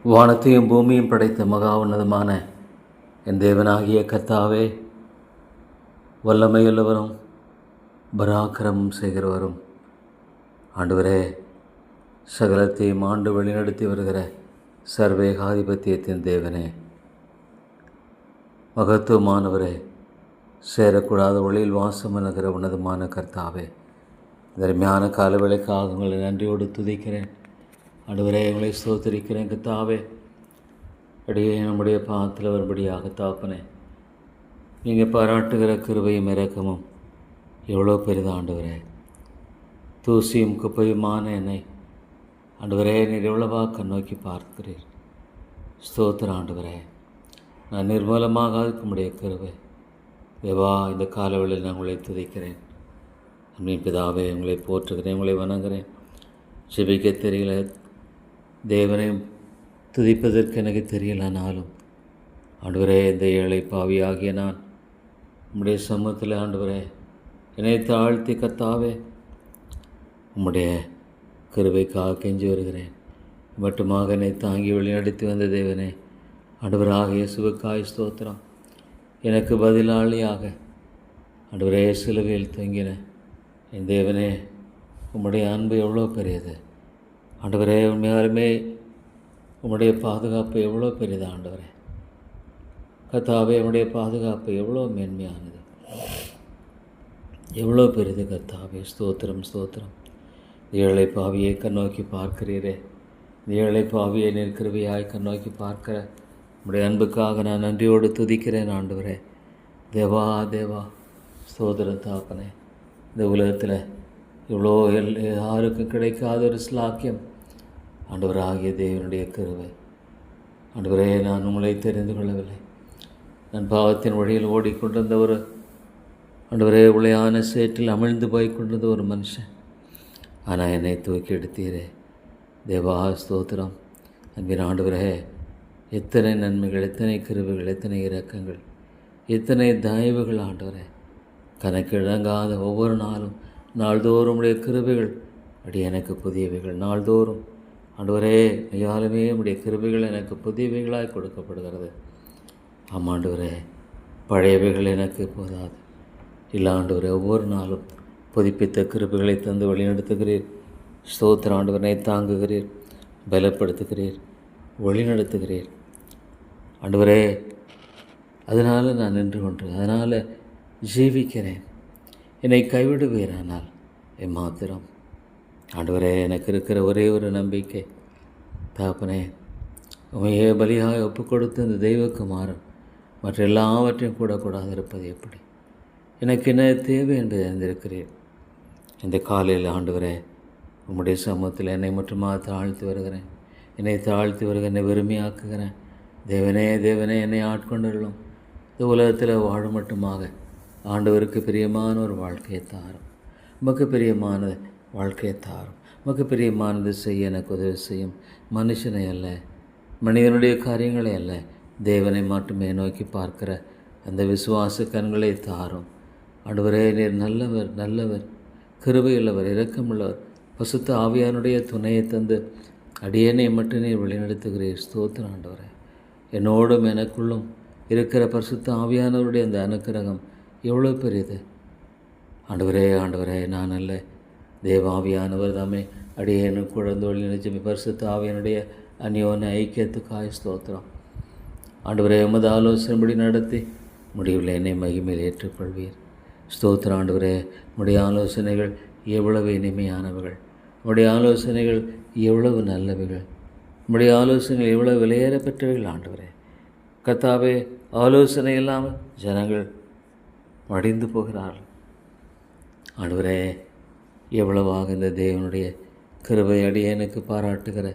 வானத்தையும் பூமியும் படைத்த மகா உன்னதமான என் தேவனாகிய கர்த்தாவே, வல்லமையுள்ளவரும் பராக்கிரமம் செய்கிறவரும் ஆண்டவரே, சகலத்தையும் ஆண்டு வழிநடத்தி வருகிற சர்வேகாதிபத்தியத்தின் தேவனே, மகத்துவமானவரே, சேரக்கூடாத ஒளியில் வாசம் என்கிற உன்னதமான கர்த்தாவே, தர்மையான காலவேளைக்காக உங்களை நன்றியோடு துதிக்கிறேன். ஆண்டவரே, உங்களை ஸ்தோத்திரிக்கிறேன். கர்த்தாவே, அடியே நம்முடைய பாதத்தில் வரும்படியாக தாப்பனே, நீங்கள் பாராட்டுகிற கிருபையும் இரக்கமும் எவ்வளோ பெரிது ஆண்டவரே. தூசியும் குப்பையுமான என்னை ஆண்டவரே நீர் எவ்வளவா கண்ணோக்கி பார்க்கிறீர். ஸ்தோத்திரம் ஆண்டவரே, நான் நிர்மூலமாக இருக்கும்படிய கிருபை தேவா, இந்த காலவெளியில் நான் உங்களை துதிக்கிறேன். அன்பின் பிதாவே, உங்களை போற்றுகிறேன், உங்களை வணங்குகிறேன். ஜெபிக்க தெரியல, தேவனை துதிப்பதற்கு எனக்கு தெரியலனாலும் ஆண்டவரே, இந்த ஏழை பாவியாகிய நான் உம்முடைய சமூகத்தில் ஆண்டவரே என்னை தாழ்த்தி கர்த்தாவே உம்முடைய கிருபைக்காக கெஞ்சி வருகிறேன். மட்டுமாக என்னை தாங்கி வழிநடத்தி வந்த தேவனே, ஆண்டவராக இயேசுவுக்காய் ஸ்தோத்திரம். எனக்கு பதிலாளியாக ஆண்டவரே சிலுவையில் தொங்கின என் தேவனே, உம்முடைய அன்பு எவ்வளோ பெரியது ஆண்டவரே. உண்மையாலுமே உம்முடைய பாதுகாப்பு எவ்வளோ பெரியது ஆண்டவரே. கர்த்தாவே, உம்முடைய பாதுகாப்பு எவ்வளோ மேன்மையானது, எவ்வளோ பெரியது கர்த்தாவே. ஸ்தோத்திரம் ஸ்தோத்திரம். ஏழை பாவியை கண்ணோக்கி பார்க்கிறீரே, ஏழை பாவியை நிற்கிறவையாய் கண்ணோக்கி பார்க்கிற உம்முடைய அன்புக்காக நான் நன்றியோடு துதிக்கிறேன் ஆண்டவரே. தேவா தேவா, ஸ்தோத்திரம் தாப்பனே. இந்த உலகத்தில் இவ்வளோ யாருக்கும் கிடைக்காத ஒரு ஸ்லாக்கியம் ஆண்டவராகிய தேவனுடைய கிருபை. ஆண்டவரே, நான் உங்களை தெரிந்து கொள்ளவில்லை. நான் பாவத்தின் வழியில் ஓடிக்கொண்டிருந்த ஒரு ஆண்டவரே உளையான சேற்றில் அமிழ்ந்து போய் கொண்டிருந்த ஒரு மனுஷன், ஆனால் என்னை தூக்கி எடுத்தீரே தேவா. ஸ்தோத்திரம். அன்பின் ஆண்டவரே, எத்தனை நன்மைகள், எத்தனை கிருபைகள், எத்தனை இரக்கங்கள், எத்தனை தயவுகள் ஆண்டவரே. கணக்கிழங்காத ஒவ்வொரு நாளும் நாள்தோறும் உடைய கிருபைகள் அடி எனக்கு புதியவைகள். நாள்தோறும் ஆண்டவரே மெய்யாலுமே உடைய கிருபைகள் எனக்கு புதியவைகளாய் கொடுக்கப்படுகிறது. ஆமாண்டவரே, பழையவைகள் எனக்கு போதாது. இல்லை ஆண்டவரே, ஒவ்வொரு நாளும் புதுப்பித்த கிருபைகளை தந்து வழிநடத்துகிறீர். ஸ்தோத்திர ஆண்டவரனை தாங்குகிறீர், பலப்படுத்துகிறீர், வழிநடத்துகிறீர் ஆண்டவரே. அதனால் நான் நின்று கொண்டு அதனால் ஜீவிக்கிறேன். என்னை கைவிடுவீரானால் எம்மாத்திரம் ஆண்டவரே. எனக்கு இருக்கிற ஒரே ஒரு நம்பிக்கை தாப்பனே, உமையே பலியாக ஒப்பு கொடுத்து இந்த தெய்வக்குமாரன் மற்ற எல்லாவற்றையும் கூடாது இருப்பது எப்படி? எனக்கு என்ன தேவை என்பதை அறிந்திருக்கிறேன். இந்த காலையில் ஆண்டவரே உம்முடைய சமூகத்தில் என்னை மட்டுமா தாழ்த்தி வருகிறேன். என்னை தாழ்த்தி வருகிற என்னை வெறுமையாக்குகிறேன். தேவனே தேவனே, என்னை ஆட்கொண்டுள்ளோம். இந்த உலகத்தில் வாழ மட்டுமாக ஆண்டவருக்கு பிரியமான ஒரு வாழ்க்கையை தாரும். உமக்கு பிரியமான வாழ்க்கையை தாரும். உமக்கு பிரியமானது செய்ய எனக்கு உதவி செய்யும். மனுஷனை அல்ல, மனிதனுடைய காரியங்களை அல்ல, தேவனை மட்டுமே நோக்கி பார்க்கிற அந்த விசுவாச கண்களை தாரும். ஆண்டவரே, நீர் நல்லவர், நல்லவர், கிருபையுள்ளவர், இரக்கமுள்ளவர். பசுத்த ஆவியானுடைய துணையை தந்து அடியேனை மட்டும் நீர் வழிநடத்துகிறீர். ஸ்தோத்திரம் ஆண்டவரே. என்னோடும் எனக்குள்ளும் இருக்கிற பரிசுத்த ஆவியானவருடைய அந்த அனுக்கிரகம் எவ்வளோ பெரியது ஆண்டவரே. ஆண்டவரே, நான் அல்ல, தேவாவியானவர் தாமே அடியேனு குழந்தை வழி நினைச்சு பரிசுத்த ஆவியானுடைய அந்யோன ஐக்கியத்துக்காய் ஸ்தோத்திரம் ஆண்டவரே. எமது ஆலோசனைப்படி நடத்தி முடிவில் என்னை மகிமையில் ஏற்றுக்கொள்வீர். ஸ்தோத்திரம் ஆண்டவரே. உடைய ஆலோசனைகள் எவ்வளவு இனிமையானவர்கள், உடைய ஆலோசனைகள் எவ்வளவு நல்லவைகள், உடைய ஆலோசனைகள் எவ்வளவு விலையேற பெற்றவைகள் ஆண்டவரே. கர்த்தாவே, ஆலோசனை இல்லாமல் ஜனங்கள் மடிந்து போகிறார்கள் ஆண்டவரே. எவ்வளவாக இந்த தேவனுடைய கிருபை அடியேனுக்கு பாராட்டுகிற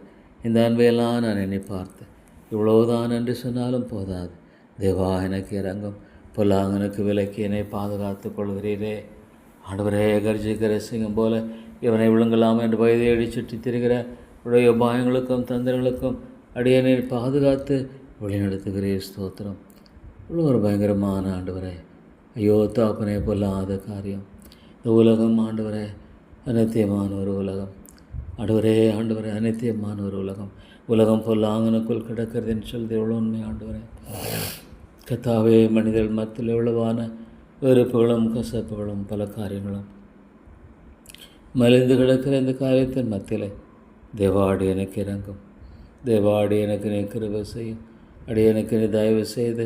இந்த அன்பையெல்லாம் நான் என்னை பார்த்து இவ்வளவுதான் என்று சொன்னாலும் போதாது. தேவா, எனக்கு இறங்கும். பொல்லாங்கனுக்கு விலக்கி என்னை பாதுகாத்து கொள்கிறீரே ஆண்டவரே. கர்ஜிக்கிற சிங்கம் போல இவனை விழுங்கலாம் என்று வயதை சுற்றி திரிகிற உடைய உபாயங்களுக்கும் தந்திரங்களுக்கும் அடியனை பாதுகாத்து வழிநடத்துகிறீர். ஸ்தோத்திரம். இவ்வளோ ஒரு பயங்கரமான ஆண்டவரே. ஐயோ தாப்பனே, பொல்லாத காரியம் இந்த உலகம் ஆண்டவரே. அநித்தியமான ஒரு உலகம். ஆண்டவரே அனைத்தியமான ஒரு உலகம் பொல்லாங்கனுக்குள் கிடக்கிறதுன்னு சொல்றது எவ்வளோ உண்மை ஆண்டவரே. கத்தாவே, மனிதர்கள் மத்தியில் எவ்வளவான வெறுப்புகளும் கசப்புகளும் பல காரியங்களும் மலிந்து கிடக்கிற இந்த காரியத்தின் மத்தியில் தேவாடி எனக்கு இறங்கும். தேவாடி எனக்கு நீ கிருபை செய்யும். எனக்கு நீ தயவு செய்து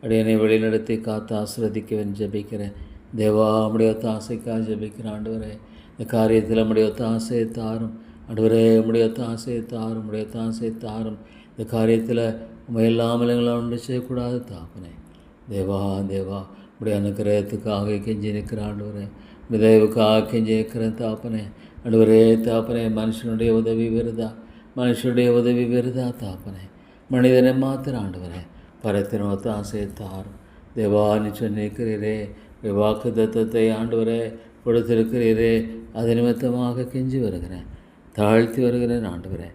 அடியனை வழிநடத்தி காத்து ஆசிர்வதிக்கவன் ஜெபிக்கிறேன். தேவா, நம்முடைய ஆசைக்காக ஜெபிக்கிறேன் ஆண்டவரே. இந்த காரியத்தில் நம்முடைய ஆசையை தாரும் ஆண்டவரே. நம்முடைய ஆசையை தாரும், நம்முடைய ஆசையை தாரும். இந்த காரியத்தில் நம்ம இல்லாமல் எங்களை ஒன்று செய்யக்கூடாது தாப்பனே. தேவா நம்முடைய அனுக்கிரகத்துக்காக கெஞ்சி நிற்கிறேன் ஆண்டவரே. தயவுக்காக கெஞ்சி நிற்கிறேன் தாப்பனே. தாப்பனே, மனுஷனுடைய உதவி வெறுதா தாப்பனே. மனிதனை மாத்திர ஆண்டவரே, பரத்தின ஆசையை தாரும். தேவா, நீ சொன்னிருக்கிறீரே, வாக்கு தத்தத்தை ஆண்டவரே கொடுத்திருக்கிறீரே, அது நிமித்தமாக கெஞ்சி வருகிறேன், தாழ்த்தி வருகிறேன் ஆண்டவரே.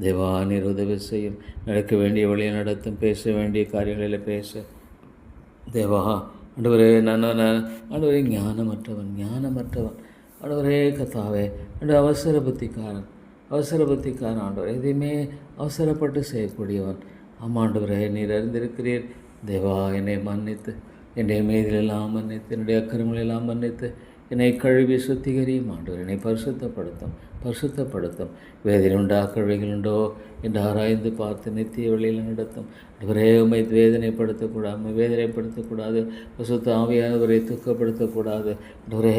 தேவா, நீர் உதவி செய்யும். நடக்க வேண்டிய வழியை நடத்தும், பேச வேண்டிய காரியங்களில் பேச தேவா. ஆண்டவரே, நான் ஆண்டவரே ஞானமற்றவன் ஆண்டவரே. கத்தாவே, அவசர புத்திக்காரன் ஆண்டவரே. எதையுமே அவசரப்பட்டு செய்யக்கூடியவன். ஆமாண்டவரே, நீர் அறிந்திருக்கிறீர். தேவா, என்னை மன்னித்து, என்னுடைய மீதிலெல்லாம் மன்னித்து, என்னுடைய அக்கிரமங்களெல்லாம் மன்னித்து, என்னை கழுவி சுத்திகரியும் ஆண்டவர். என்னை பரிசுத்தப்படுத்தும். வேதனை உண்டா, கழுவிகளுண்டோ என்று ஆராய்ந்து பார்த்து நித்திய வழியில் நடத்தும். ஆண்டவரே, உம்மை வேதனைப்படுத்தக்கூடாது. பரிசுத்த ஆவியானவரை துக்கப்படுத்தக்கூடாது ஆண்டவரே.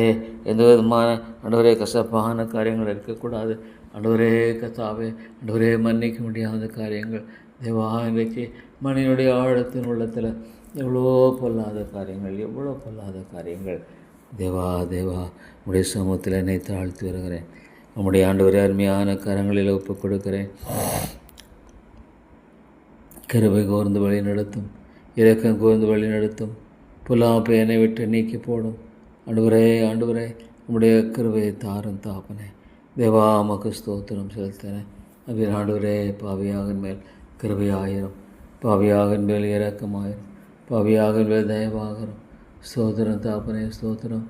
எந்த விதமான ஆண்டவரே கசப்பான காரியங்கள் இருக்கக்கூடாது ஆண்டவரே. கத்தாவே, ஆண்டவரே, மன்னிக்க முடியாத காரியங்கள் தேவா, இன்றைக்கு மனிதனுடைய ஆழத்தின் உள்ளத்தில் எவ்வளோ பொல்லாத காரியங்கள் தேவா. உடைய சமூகத்தில் என்னை தாழ்த்தி வருகிறேன். உம்முடைய ஆண்டவரே அருமையான கரங்களில் ஒப்புக் கொடுக்கிறேன். கிருபை கூர்ந்து வழி நடத்தும், இரக்கம் கூர்ந்து வழி நடத்தும். பொல்லாப்பை என்னை விட்டு நீக்கி போடும் ஆண்டவரே. உம்முடைய கிருபையை தாரும் தாப்பனே. தேவா, உமக்கு ஸ்தோத்திரம் செலுத்தினேன். அப்படின் ஆண்டவரே, பாவியாகின் மேல் கிருபையாயிரும், பாவியாகின் மேல் இரக்கமாயிரும், பாவியாகின் மேல் தயவாகிறோம். ஸ்தோத்திரம் தாப்பனே, ஸ்தோத்திரம்.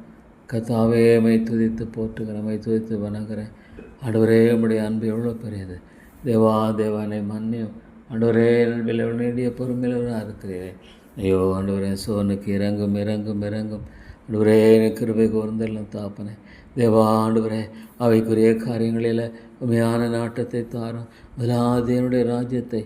கத்தாவே, மை துதித்து போற்றுகிறேன், மை துதித்து வணங்குகிறேன் ஆண்டவரே. உம்முடைய அன்பு எவ்வளோ பெரியது தேவா. என்னை மன்னியும் ஆண்டவரே. நீடிய பொறுமையிலவராக இருக்கிறீரேன். ஐயோ ஆண்டவரே, சோனுக்கு இறங்கும் ஆண்டவரே. எனக்கு கிருபை கூர்ந்தெல்லாம் தாப்பனே. தேவா, ஆண்டவரே, அவைக்குரிய காரியங்களில் உண்மையான நாட்டத்தை தாரும். முதலாவது என்னுடைய ராஜ்யத்தை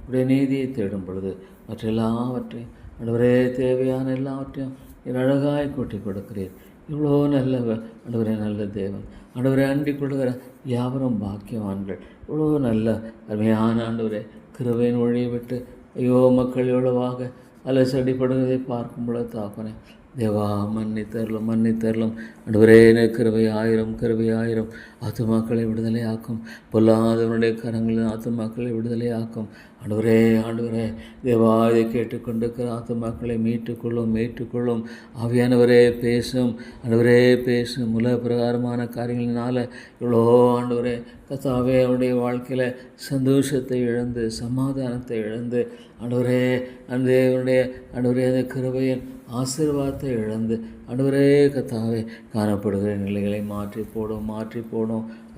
உடைய நீதியை தேடும் பொழுது மற்ற எல்லாவற்றையும் ஆண்டவரே, தேவையான எல்லாவற்றையும் என் அழகாய் கூட்டி கொடுக்கிறீர். இவ்வளோ நல்லவர் ஆண்டவரே, நல்ல தேவன் ஆண்டவரே. அண்டிக் கொள்கிற யாவரும் பாக்கியவான்கள். இவ்வளோ நல்ல அருமையான ஆண்டவரே, கிருபையின் ஒழியை விட்டு ஐயோ மக்கள் எவ்வளவாக அலசடிப்படுவதை பார்க்கும் பொழுது தாப்பனே. தேவா, மன்னித்தரலும் ஆண்டவரே. கிருபை ஆயிரம் ஆத்துமாக்களை விடுதலை ஆக்கும். பொல்லாதவனுடைய கரங்களில் ஆத்துமாக்களை விடுதலை ஆக்கும் ஆண்டவரே. தேவா, இதை கேட்டுக்கொண்டிருக்கிற ஆத்துமாக்களை மீட்டுக்கொள்ளும் ஆவியானவரே. பேசும் ஆண்டவரே, பேசும். உலக பிரகாரமான காரியங்களினால இவ்வளோ ஆண்டவரே கத்தாவே, அவனுடைய வாழ்க்கையில் சந்தோஷத்தை இழந்து, சமாதானத்தை இழந்து ஆண்டவரே, அந்த கிருபையின் ஆசீர்வாதத்தை இழந்து ஆண்டவரே கத்தாவே காணப்படுகிற நிலைகளை மாற்றி போடும்.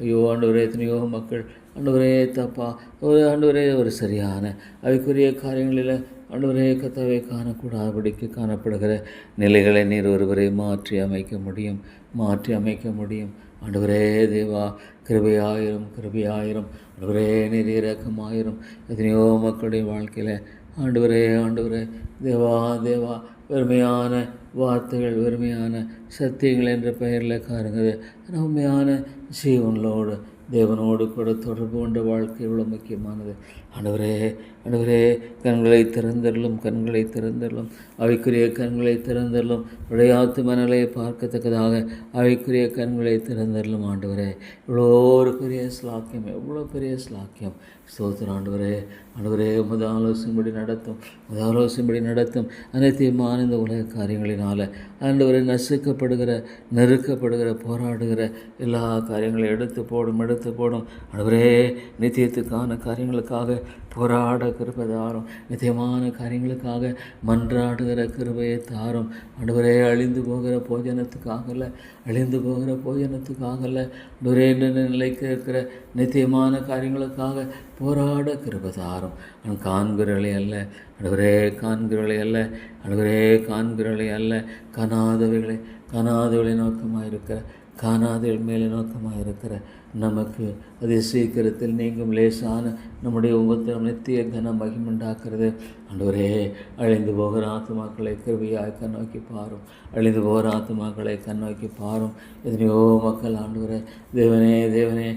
ஐயோ ஆண்டவரே, எத்தனையோ மக்கள் ஆண்டவரே தப்பா ஒரு சரியான அவைக்குரிய காரியங்களில் ஆண்டவரே கத்தாவே காணக்கூடாதபடிக்கு காணப்படுகிற நிலைகளை நீர் ஒருவரை மாற்றி அமைக்க முடியும் ஆண்டவரே. தேவா, கிருபையாயிரம் ஆண்டவரே. நீர் இரக்கமாயிரும். எத்தனையோ மக்களுடைய வாழ்க்கையில் ஆண்டவரே தேவா வெறுமையான வார்த்தைகள், வெறுமையான சத்தியங்கள் என்ற பெயரில் காருங்கள். உண்மையான ஜீவனோடு தேவனோடு கூட தொடர்பு கொண்ட வாழ்க்கை எவ்வளோ முக்கியமானது ஆண்டவரே. கண்களை திறந்தரலும் அவைக்குரிய கண்களை திறந்தரலும். விளையாட்டு மனநிலையை பார்க்கத்தக்கதாக அவைக்குரிய கண்களை திறந்தரலும் ஆண்டவரே. எவ்வளோ பெரிய ஸ்லாக்கியம் ஸ்தோத்திரம் ஆண்டவரே. உமது ஆலோசனைப்படி நடத்தும் அனைத்தையுமான இந்த உலக காரியங்களினால் ஆண்டவரை நெருக்கப்படுகிற போராடுகிற எல்லா காரியங்களையும் எடுத்து எடுத்து போடும். ஆண்டவரே, நித்தியத்துக்கான காரியங்களுக்காக போராட கிருபை தாரும். நித்தியமான காரியங்களுக்காக மன்றாடுகிற கிருபையை தாரும். ஆண்டவரே, அழிந்து போகிற போஜனத்துக்காகல, அழிந்து போகிற போஜனத்துக்காகல, ஆண்டவரே, நிலைக்கு இருக்கிற நித்தியமான காரியங்களுக்காக போராட கிருபை தாரும். நான் காண்கிறவளை அல்ல ஆண்டவரே, காண்கிறவளை அல்ல ஆண்டவரே, காண்கிறவளை அல்ல, காணாதவளை நோக்கமாக இருக்கிற, காணாதவள் மேலே நோக்கமாக இருக்கிற நமக்கு அது சீக்கிரத்தில் நீங்கும் லேசான நம்முடைய உபத்திரம் நித்திய கன மகிமுண்டாக்குறது. ஆண்டவரே, அழிந்து போகிற ஆத்துமாக்களை கிருபையாய் கண்ணோக்கி பாரும். அழிந்து போகிற ஆத்துமாக்களை கண்ணோக்கி பாரும். எத்தனையோ மக்கள் ஆண்டவரே, தேவனே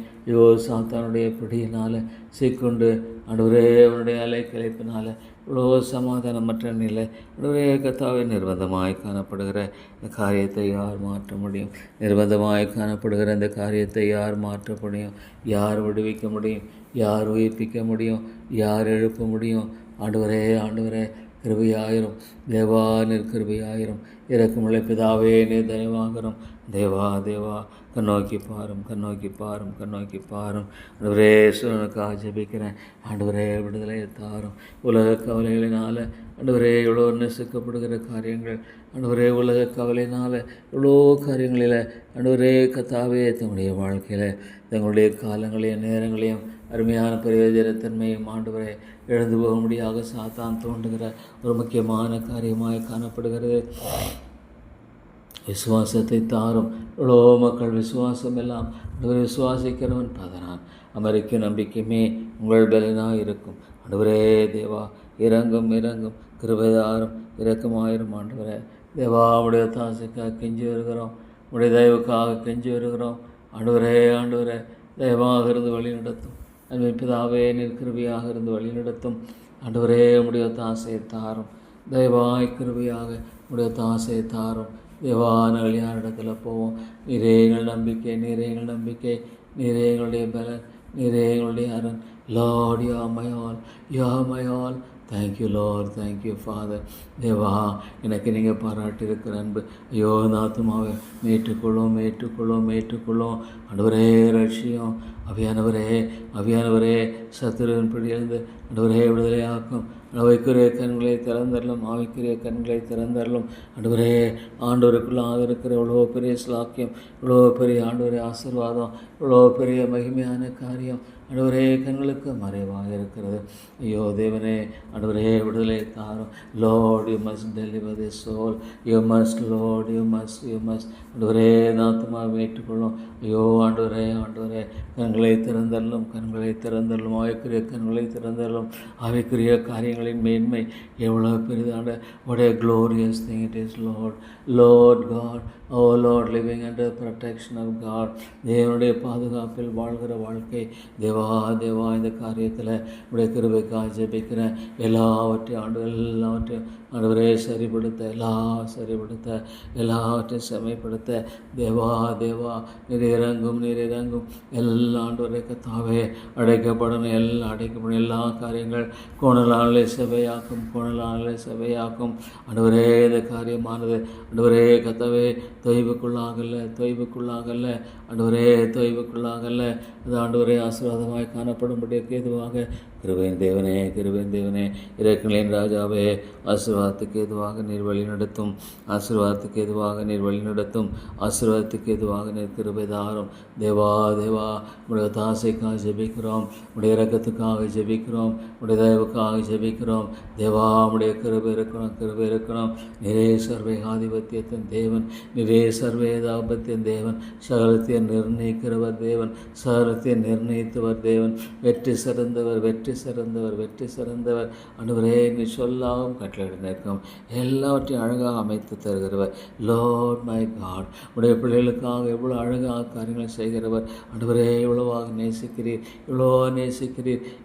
சாத்தானுடைய பிடியினால் சீக்கொண்டு ஆண்டவரே, அவனுடைய அலைக்கலைப்பினால் இவ்வளோ சமாதானமற்ற நிலை ஆண்டவரே கர்த்தாவே, நிர்பந்தமாய் காணப்படுகிற இந்த காரியத்தை யார் மாற்ற முடியும்? நிர்பந்தமாய் காணப்படுகிற இந்த காரியத்தை யார் மாற்ற முடியும்? யார் விடுவிக்க முடியும்? யார் உயிர்ப்பிக்க முடியும்? யார் எழுப்ப முடியும்? ஆண்டவரே, கிருபையாயிரும் தேவா, நிற்கிருபையாயிரும். இறக்குமுள்ள பிதாவே, நீர் தயவாகிறோம். தேவா கண்ணோக்கி பாரும். ஆண்டவரே, சூழனுக்காக ஜெபிக்கிறேன். ஆண்டவரே, விடுதலையை தாரும். உலக கவலைகளினால் ஆண்டவரே, இவ்வளோ நெசுக்கப்படுகிற காரியங்கள் ஆண்டவரே, உலக கவலையினால் இவ்வளோ காரியங்களில் ஆண்டவரே கர்த்தாவே, தங்களுடைய வாழ்க்கையில் தங்களுடைய காலங்களையும் நேரங்களையும் அருமையான பிரயோஜனத்தன்மையும் ஆண்டவரே எழுந்து போக முடியாத சாத்தான் தோன்றுகிற ஒரு முக்கியமான காரியமாய் காணப்படுகிறது. விசுவாசத்தை தாரும். இவ்வளோ மக்கள் விசுவாசம் எல்லாம் விசுவாசிக்கிறவன் பதனான். அமெரிக்க நம்பிக்கையுமே உங்கள் பலனாக இருக்கும். ஆண்டவரே தேவா, இறங்கும் கிருபைதாரும், இரக்கமாயிரும். ஆண்டவரே தேவா, உடைய தாசைக்காக கெஞ்சி வருகிறோம். உடைய தயவுக்காக கெஞ்சி வருகிறோம். ஆண்டவரே தயவாக இருந்து வழி நடத்தும். பிதாவே, நீர் கிருபையாக இருந்து வழி நடத்தும். ஆண்டவரே, உடைய தாசையை தாரும். தயவாய் கிருபையாக உடைய தாசையை தாரும். தேவானங்கள் யாரிடத்தில் போவோம்? நீரே எங்கள் நம்பிக்கை, நீரே எங்களுடைய பலன், நீரே எங்களுடைய அரண். Lord, ya my all. Thank you Lord, thank you Father. தேவா, எனக்கு நீங்கள் பாராட்டியிருக்கிற அன்பு, ஐயோ நாத்துமாவை மேற்றுக்கொள்ளும். ஆண்டவரே, ரட்சியம். அவியானவரே சத்துருவின் பிடியிலிருந்து ஆண்டவரே விடுதலையாக்கும். அவைக்குரிய கண்களை திறந்தரலும், ஆவிக்குரிய கண்களை திறந்தரலும். ஆண்டவருக்குள்ள ஆதரிக்கிற இவ்வளோ பெரிய ஸ்லாக்கியம், இவ்வளோ பெரிய ஆண்டவரே ஆசீர்வாதம், இவ்வளோ பெரிய மகிமையான காரியம் ஆண்டவரே கண்களுக்கு மறைவாக இருக்கிறது. ஐயோ தேவனே, ஆண்டவரே விடுதலை தாரும். Lord, you must deliver the soul. You must Lord, you must. ஆண்டவரே, நாத்துமாவை ஏற்றுக்கொள்ளும். ஐயோ ஆண்டவரே, கண்களை திறந்தரலும், ஆவிக்குரிய கண்களை திறந்தரலும். ஆவிக்குரிய காரியங்களின் மேன்மை எவ்வளோ பெரிதான what a glorious thing it is, Lord God. Oh Lord, living under the protection of God. தேவனுடைய பாதுகாப்பில் வாழ்கிற வாழ்க்கை. தேவா, இந்த காரியத்தில் உடைய கிருபைக்காக ஜெபிக்கிறேன். எல்லாவற்றையும் ஆண்டவரே சரிப்படுத்த, எல்லாவற்றையும் செமைப்படுத்த. தேவா, நீர் இறங்கும். எல்லா ஆண்டவரே கர்த்தாவே, அடைக்கப்படும் எல்லா காரியங்கள் கோணலாலே செவையாக்கும். ஆண்டவரே, இந்த காரியமானது ஆண்டவரே கர்த்தாவே தொய்வுக்குள்ளாகல. ஆண்டவரே அது ஆண்டவரே ஆசீர்வாதமாய் காணப்படும்படியாக ஏதுவாக கிருபையின் தேவனே, இரக்கங்களின் ராஜாவே, ஆசீர்வாதத்துக்கு ஏதுவாக நீர் வழி நடத்தும். ஆசீர்வாதத்துக்கு ஏதுவாக நீர் கிருபை தாரும். தேவா, உடைய தாசைக்காக ஜெபிக்கிறோம். உடைய இரக்கத்துக்காக ஜெபிக்கிறோம். உடைய தயவுக்காக ஜெபிக்கிறோம். தேவா, உடைய கிருபை இருக்கணும். நிறை சர்வேகாதிபத்தியத்தின் தேவன், நிறை சர்வேதாபத்தியன் தேவன், சகலத்தை நிர்ணயிக்கிறவர் தேவன், சகலத்தை நிர்ணயித்தவர் தேவன், வெற்றி சிறந்தவர். ஆண்டவரே, நீ சொல்லாவும் கட்டளை நிற்கும் எல்லாவற்றையும் அழகாக அமைத்து தருகிறவர். லார்ட் மை காட், உடைய பிள்ளைகளுக்காக எவ்வளோ அழகாக காரியங்களை செய்கிறவர். ஆண்டவரே, இவ்வளவாக நேசிக்கிறீர்,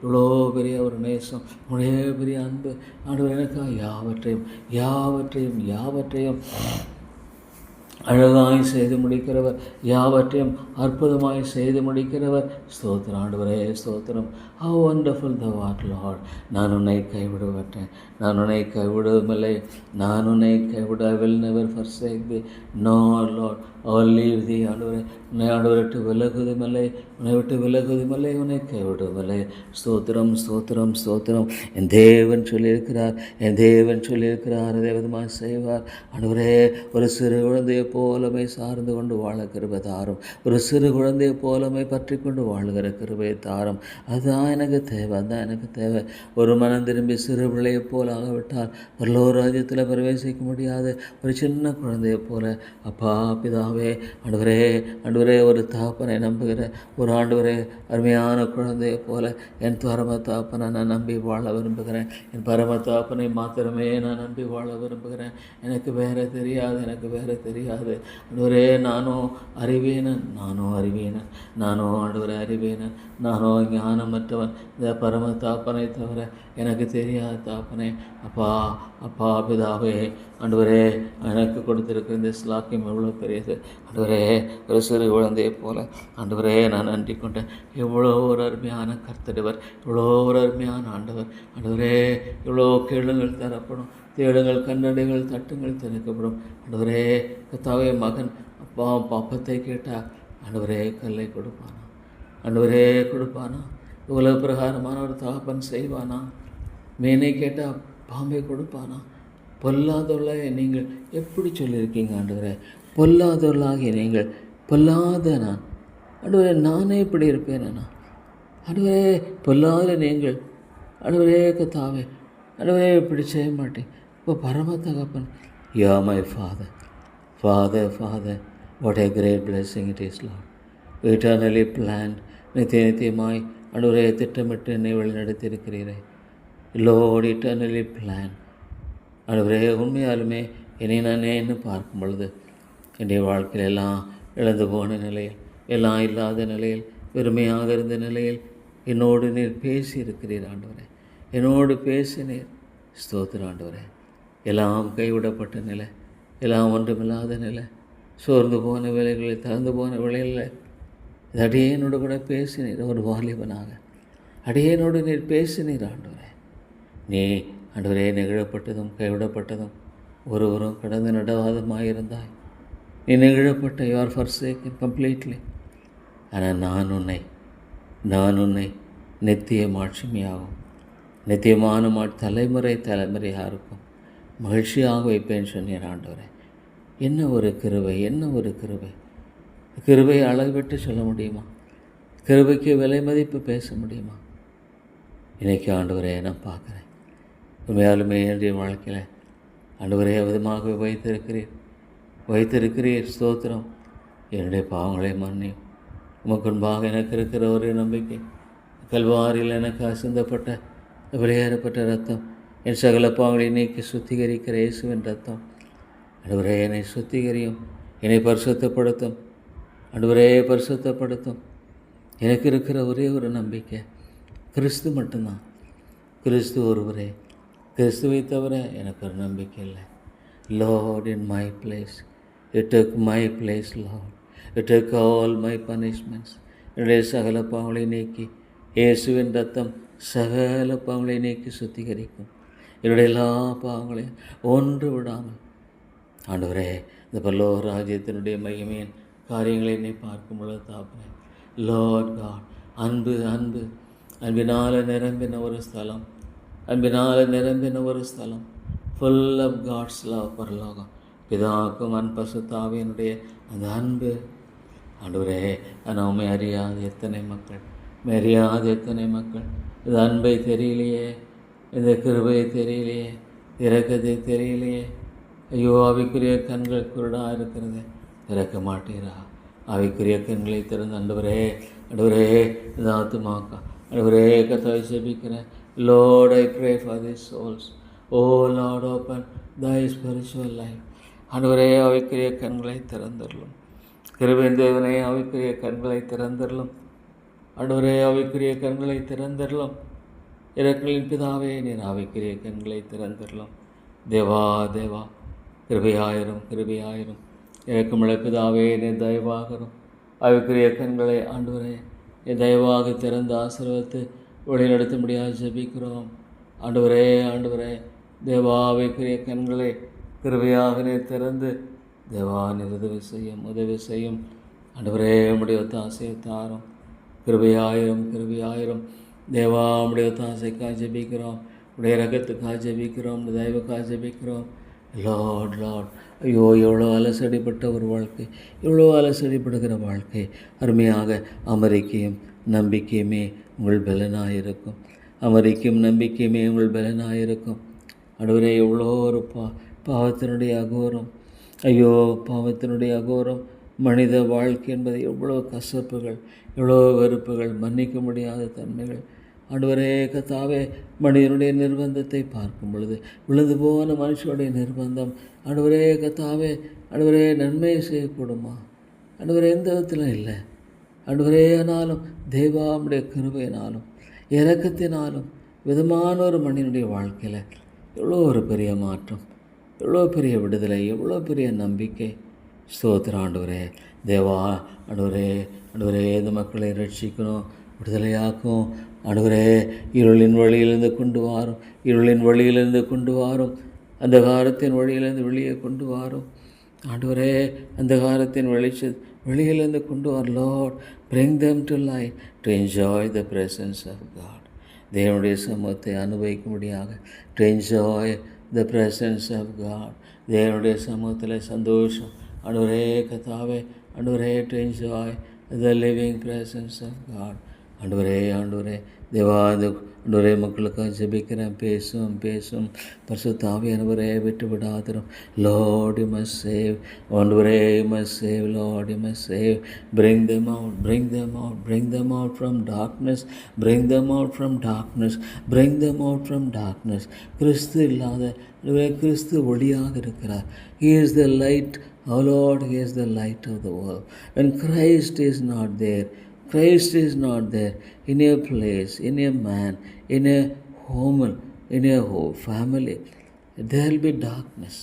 இவ்வளோ பெரிய ஒரு நேசம், உடைய பெரிய அன்பு. ஆண்டவர் எனக்காக யாவற்றையும் அழகாய் செய்து முடிக்கிறவர், யாவற்றையும் அற்புதமாய் செய்து முடிக்கிறவர். ஸ்தோத்திரம் ஆண்டவரே, ஸ்தோத்திரம். How wonderful thou art, Lord. நான் உன்னை கைவிடுவட்டேன், நான் உன்னை கைவிடுவதில்லை. I will never forsake thee. No, Lord. அவள் லீவ் தி ஆண்டவரே, உன்னை ஆண்டவரை விட்டு விலகுவதுமில்லை, உன்னை விட்டு விலகுவதுமில்லை, உன்னை கைவிடுவதில்லை. ஸ்தோத்திரம் ஸ்தோத்திரம் ஸ்தோத்திரம். என் தேவன் சொல்லியிருக்கிறார், என் தேவன் சொல்லியிருக்கிறார், அதே விதமாக செய்வார். ஆண்டவரே, ஒரு சிறு குழந்தையை போலமை சார்ந்து கொண்டு வாழ கிருபை தாரும். ஒரு சிறு குழந்தையை போலமை பற்றி கொண்டு வாழுகிற கிருபை தாரும். அதுதான் எனக்கு தேவை, அதுதான் எனக்கு தேவை. ஒரு மனம் திரும்பி சிறு பிள்ளையை போல் ஆகவிட்டால் பரலோக ராஜ்யத்தில் பிரவேசிக்க முடியாது. ஒரு சின்ன குழந்தையை போல அப்பா பிதாவே, ஆண்டவரே ஆண்டவரே, ஒரு தாப்பனை நம்புகிற ஒரு ஆண்டவரே அருமையான குழந்தையை போல என் பரம தாப்பனை நான் நம்பி வாழ விரும்புகிறேன். என் பரம தாப்பனை மாத்திரமே நான் நம்பி வாழ விரும்புகிறேன். எனக்கு வேறு தெரியாது, எனக்கு வேறு தெரியாது. ஆண்டவரே, நானும் அறிவேனன், நானும் அறிவேனன், நானும் ஆண்டவரை அறிவேனன், நானும் ஞானமற்றவன். இந்த பரம தாப்பனை தவிர எனக்கு தெரியாத தாப்பனே, அப்பா அப்பா பிதாவே, ஆண்டவரே, எனக்கு கொடுத்திருக்கிற இந்த ஸ்லாக்கியம் எவ்வளோ பெரியது. ஆண்டவரே, ஒரு சிறு குழந்தையை போல ஆண்டவரே நான் நன்றி கொண்டேன். எவ்வளோ ஒரு அருமையான கர்த்தர், இவ்வளோ ஒரு அருமையான ஆண்டவர். ஆண்டவரே, இவ்வளோ கேளுங்கள் தரப்படும், தேடுங்கள் கண்ணடைகள், தட்டுங்கள் திறக்கப்படும். ஆண்டவரே கர்த்தாவே, மகன் அப்பா பாப்பத்தை கேட்டால் ஆண்டவரே கல்லை கொடுப்பானா? ஆண்டவரே கொடுப்பானா? உலக பிரகாரமான ஒரு தகப்பன் செய்வானா? மீனை கேட்டால் பாம்பை கொடுப்பானா? பொல்லாதவர்களாக நீங்கள் எப்படி சொல்லியிருக்கீங்க ஆண்டவரே? பொல்லாதவர்களாகிய நீங்கள், பொல்லாத நான் ஆண்டவரே, நானே இப்படி இருப்பேனா? ஆண்டவரே, பொல்லாத நீங்கள் ஆண்டவரே கர்த்தாவே, ஆண்டவரே இப்படி செய்ய மாட்டேன். இப்போ பரம தகப்பன், you are my father, father father, what a great blessing it is, Lord. Eternally planned, நித்தியமாய் ஆண்டவரே திட்டமிட்டு என்னை வழிநடத்தியிருக்கிறீரே. Lord, eternally planned. ஆண்டவரே, உண்மையாலுமே என்னை நானே என்ன பார்க்கும் பொழுது என்னுடைய வாழ்க்கையில் எல்லாம் இழந்து போன நிலையில், எல்லாம் இல்லாத நிலையில், வெறுமையாக இருந்த நிலையில் என்னோடு நீர் பேசி இருக்கிறீர் ஆண்டவரே. என்னோடு பேசினீர். ஸ்தோத்திர ஆண்டவரே. எல்லாம் கைவிடப்பட்ட நிலை, எல்லாம் ஒன்றுமில்லாத நிலை, சோர்ந்து போன வேலைகளில், திறந்து போன வேலைகளில் அடியேனோடு கூட பேசினீர். ஒரு வாலிபனாக அடியேனோடு நீர் பேசினீர் ஆண்டவரே. நீ ஆண்டவரே நெகிழப்பட்டதும் கைவிடப்பட்டதும் ஒருவரும் கடந்து நடவாதமாயிருந்தாய். நீ நெகிழப்பட்ட, யூ ஆர் forsaken completely. ஆனால் நான் உன்னை நித்திய மாட்சிமையாகும், நித்தியமான தலைமுறையாக இருக்கும் மகிழ்ச்சியாக வைப்பேன்னு சொன்னீர் ஆண்டவரே. என்ன ஒரு கிருபை, என்ன ஒரு கிருபை. கிருபையை அளவிட்டு சொல்ல முடியுமா? கிருபைக்கு விலை மதிப்பு பேச முடியுமா? இன்றைக்கி ஆண்டவரே நான் பார்க்குறேன், உண்மையாலுமே என்னுடைய வாழ்க்கையில் ஆண்டவரே விதமாக வைத்திருக்கிறீர். ஸ்தோத்திரம். என்னுடைய பாவங்களை மன்னியும். உமக்கு முன்பாக எனக்கு இருக்கிற ஒரு நம்பிக்கை, கல்வாரியில் எனக்கு அசிந்தப்பட்ட வெளியேறப்பட்ட ரத்தம், என் சகல பாவங்களை நீக்கி சுத்திகரிக்கிற இயேசுவின் ரத்தம். ஆண்டவரே, என்னை சுத்திகரியும், என்னை பரிசுத்தப்படுத்தும். ஆண்டவரே பரிசுத்தப்படுத்தும். எனக்கு இருக்கிற ஒரே ஒரு நம்பிக்கை கிறிஸ்து மட்டும்தான். கிறிஸ்து ஒருவரே. கிறிஸ்துவை தவிர எனக்கு ஒரு நம்பிக்கை இல்லை. Lord, in my place, you took my place, Lord. You took all my punishments. என்னுடைய சகல பாவங்களை நீக்கி, இயேசுவின் ரத்தம் சகல பாவங்களை நீக்கி சுத்திகரிக்கும். என்னுடைய எல்லா பாவங்களையும் ஒன்று விடாமல் ஆண்டவரே, இந்த பரலோக ராஜ்யத்தினுடைய மகிமையின் காரியங்களை என்னை பார்க்கும் பொழுது தாப்பேன். லார்ட் காட், அன்பினால் நிரம்பின ஒரு ஸ்தலம், அன்பினால் நிரம்பின ஒரு ஸ்தலம், ஃபுல் ஆஃப் காட்ஸ் லவ். பரலோகம் பிதாக்கும் பரிசுத்தாவியினுடைய அந்த அன்பு. ஆண்டவரே, நாம அறியாத எத்தனை மக்கள், எத்தனை மக்கள் இந்த அன்பை தெரியலையே, இந்த கிருபையை தெரியலையே, இரக்கத்தை தெரியலையே. ஐயோ, ஆவிக்குரிய கண்கள் குருடாக இருக்கிறது, திறக்க மாட்டீரா? ஆவிக்குரிய கண்களை திறந்து ஆண்டவரே இந்த ஆத்துமாக்கா ஆண்டவரே கர்த்தாவை ஜெபிக்கிறேன். Lord, I pray for these souls. Oh Lord, open thy spiritual life. ஆண்டவரே, ஆவிக்குரிய கண்களை திறந்தருளும். கிருபையின் தேவனே, ஆவிக்குரிய கண்களை திறந்தருளும். ஆண்டவரே, ஆவிக்குரிய கண்களை திறந்தருளும். இரக்கங்களின் பிதாவே, நீர் ஆவிக்குரிய கண்களை திறந்தருளும். தேவா கிருபையாயிரும். இறக்கமுள்ள பிதாவே, நீர் தயவாகரும். ஆவிக்குரிய கண்களை ஆண்டவரே நீர் தயவாக திறந்து ஆசீர்வதித்து வழிநடத்த முடியாது ஜெபிக்கிறோம். ஆண்டவரே தேவா, ஆவிக்குரிய கண்களை கிருபையாக நீர் திறந்து தேவா நீர் உதவி செய்யும் ஆண்டவரே. உம்முடைய ஒத்தாசையை தாரும். கிருபையாயிரம் கிருபையாயிரம். தேவா உம்முடைய ஒத்தாசைக்காக ஜெபிக்கிறோம். உடைய ரகத்துக்காக ஜெபிக்கிறோம். உடைய தயவுக்காக ஜெபிக்கிறோம். லார்ட் ஐயோ, எவ்வளோ அலசடிப்பட்ட ஒரு வாழ்க்கை, எவ்வளோ அலசடிப்படுகிற வாழ்க்கை. அருமையாக அமெரிக்கையும் நம்பிக்கையுமே உங்கள் பலனாயிருக்கும். அமெரிக்கையும் நம்பிக்கையுமே உங்கள் பலனாயிருக்கும். ஆண்டவரே, எவ்வளோ ஒரு பாவத்தினுடைய அகோரம். ஐயோ, பாவத்தினுடைய அகோரம். மனித வாழ்க்கை என்பது எவ்வளோ கசப்புகள், எவ்வளோ வெறுப்புகள், மன்னிக்க முடியாத தன்மைகள். ஆண்டவரே கர்த்தாவே, மனிதனுடைய நிர்பந்தத்தை பார்க்கும் பொழுது, விழுந்து போன மனுஷனுடைய நிர்பந்தம், ஆண்டவரே கர்த்தாவே, ஆண்டவரே நன்மையை செய்யக்கூடுமா? ஆண்டவரே எந்த விதத்திலும் இல்லை. ஆண்டவரே, ஆனாலும் தேவாவுடைய கிருபையினாலும் இரக்கத்தினாலும் விதமான ஒரு மனிதனுடைய வாழ்க்கையில் எவ்வளோ ஒரு பெரிய மாற்றம், எவ்வளோ பெரிய விடுதலை, எவ்வளோ பெரிய நம்பிக்கை. ஸ்தோத்திரம் ஆண்டவரே. தேவா ஆண்டவரே இந்த மக்களை ரட்சிக்கணும், விடுதலையாக்கும். ஆண்டவரே, இருளின் வழியிலிருந்து கொண்டு வாரும், இருளின் வழியிலிருந்து கொண்டு வாரும், அந்த காரத்தின் வழியிலிருந்து வெளியே கொண்டு வாரும். ஆண்டவரே, அந்த காரத்தின் வெளியிலிருந்து கொண்டு வர. Lord, bring them to light to enjoy the presence of God. தேவனுடைய சமூகத்தை அனுபவிக்கும்படியாக to enjoy the presence of God. தேவனுடைய சமூகத்தில் சந்தோஷம். ஆண்டவரே கர்த்தாவே, ஆண்டவரே to enjoy the living presence of God. ஆண்டவரே தேவா, ஆண்டவரே மக்களுக்காக ஜெபிக்கிறேன். பேசும் பரிசுத்த ஆவியானவரே, விட்டு விடாதிரும். Lord, you must save. ஆண்டவரே, you must save. Lord, you must save. Bring them out from darkness. Bring them out from darkness. கிறிஸ்து இல்லாத கிறிஸ்து ஒளியாக இருக்கிறார். He is the light. Oh Lord, He is the light of the world. When Christ is not there in a place, in a man, in a home, in a whole family, there will be darkness.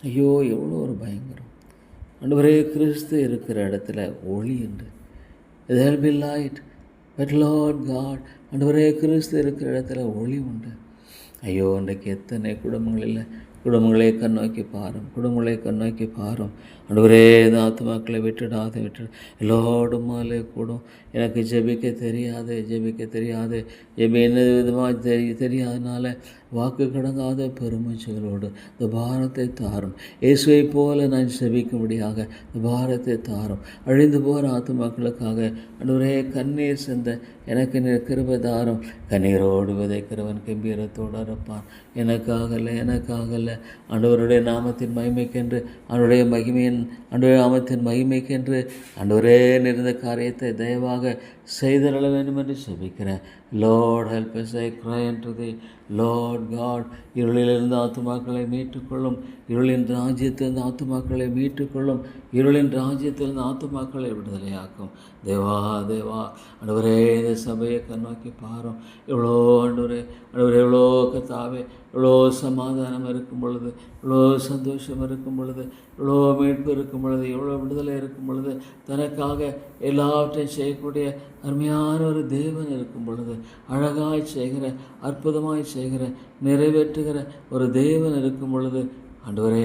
ஐயோ, எவ்வளோ ஒரு பயங்கரம். ஆண்டவரே, கிறிஸ்து இருக்கிற இடத்துல ஒளி உண்டு. there will be light. But Lord God, ஆண்டவரே, கிறிஸ்து இருக்கிற இடத்துல ஒளி உண்டு. ஐயோ, இன்றைக்கு எத்தனை குடும்பங்களை கண்ணோக்கி பாரும். ஆண்டவரே, இந்த ஆத்துமாக்களை விட்டுடாது. எல்லோருமாலே கூடும். எனக்கு ஜெபிக்க தெரியாது. என்ன விதமாக தெரியாதனால வாக்கு கடங்காத பெருமூச்சுகளோடு இந்த பாரத்தை தாரும். இயேசுவை போல நான் ஜெபிக்கும்படியாக இந்த பாரத்தை தாரும். அழிந்து போகிற ஆத்துமாக்களுக்காக ஆண்டவரே, கண்ணீர் சிந்த எனக்கு கிருபை தாரும். கண்ணீரோடு விதைக்கிறவன் கம்பீரத்தோடு இருப்பான். எனக்காகல ஆண்டவருடைய நாமத்தின் மகிமைக்கென்று, ஆண்டவருடைய நாமத்தின் மகிமைக்கென்று ஆண்டவரே நிறைந்த காரியத்தை தயவாக செய்தரள வேண்டும் என்று ஜெபிக்கிறேன். Lord, help us, I cry unto thee. Lord God, இருளிலிருந்து ஆத்துமாக்களை மீட்டுக்கொள்ளும். இருளின் ராஜ்யத்திலிருந்து ஆத்துமாக்களை விடுதலையாக்கும். தேவா ஆண்டவரே, இந்த சபையை கண்ணோக்கி பாரும். ஆண்டவரே எவ்வளோ கர்த்தாவே, எவ்வளோ சமாதானம் இருக்கும் பொழுது, எவ்வளோ சந்தோஷம் இருக்கும் பொழுது, எவ்வளோ மீட்பு இருக்கும் பொழுது, எவ்வளோ விடுதலை இருக்கும் பொழுது, தனக்காக எல்லாவற்றையும் செய்யக்கூடிய அருமையான ஒரு தேவன் இருக்கும் பொழுது, அழகாய் செய்கிற, அற்புதமாய் செய்கிற, நிறைவேற்றுகிற ஒரு தேவன் இருக்கும் பொழுது, ஆண்டவரே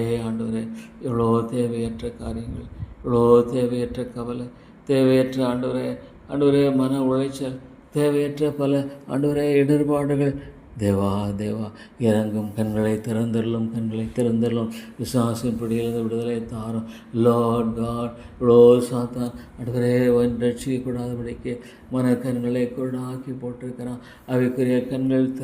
எவ்வளோ தேவையற்ற காரியங்கள், எவ்வளோ தேவையற்ற கவலை, தேவையற்ற ஆண்டவரே மன உளைச்சல், தேவையற்ற பல ஆண்டவரே இடர்பாடுகள். தேவா இறங்கும். கண்களை திறந்தரலும். விசுவாசின் பிடியிலிருந்து விடுதலை தாரும். லார்ட் காட், இவ்வளோ சாத்தான் ஆண்டவரே ரட்சிக்கக்கூடாதபடிக்கு மனக்கண்களை குருடாக்கி போட்டிருக்கிறான். அவைக்குரிய கண்கள்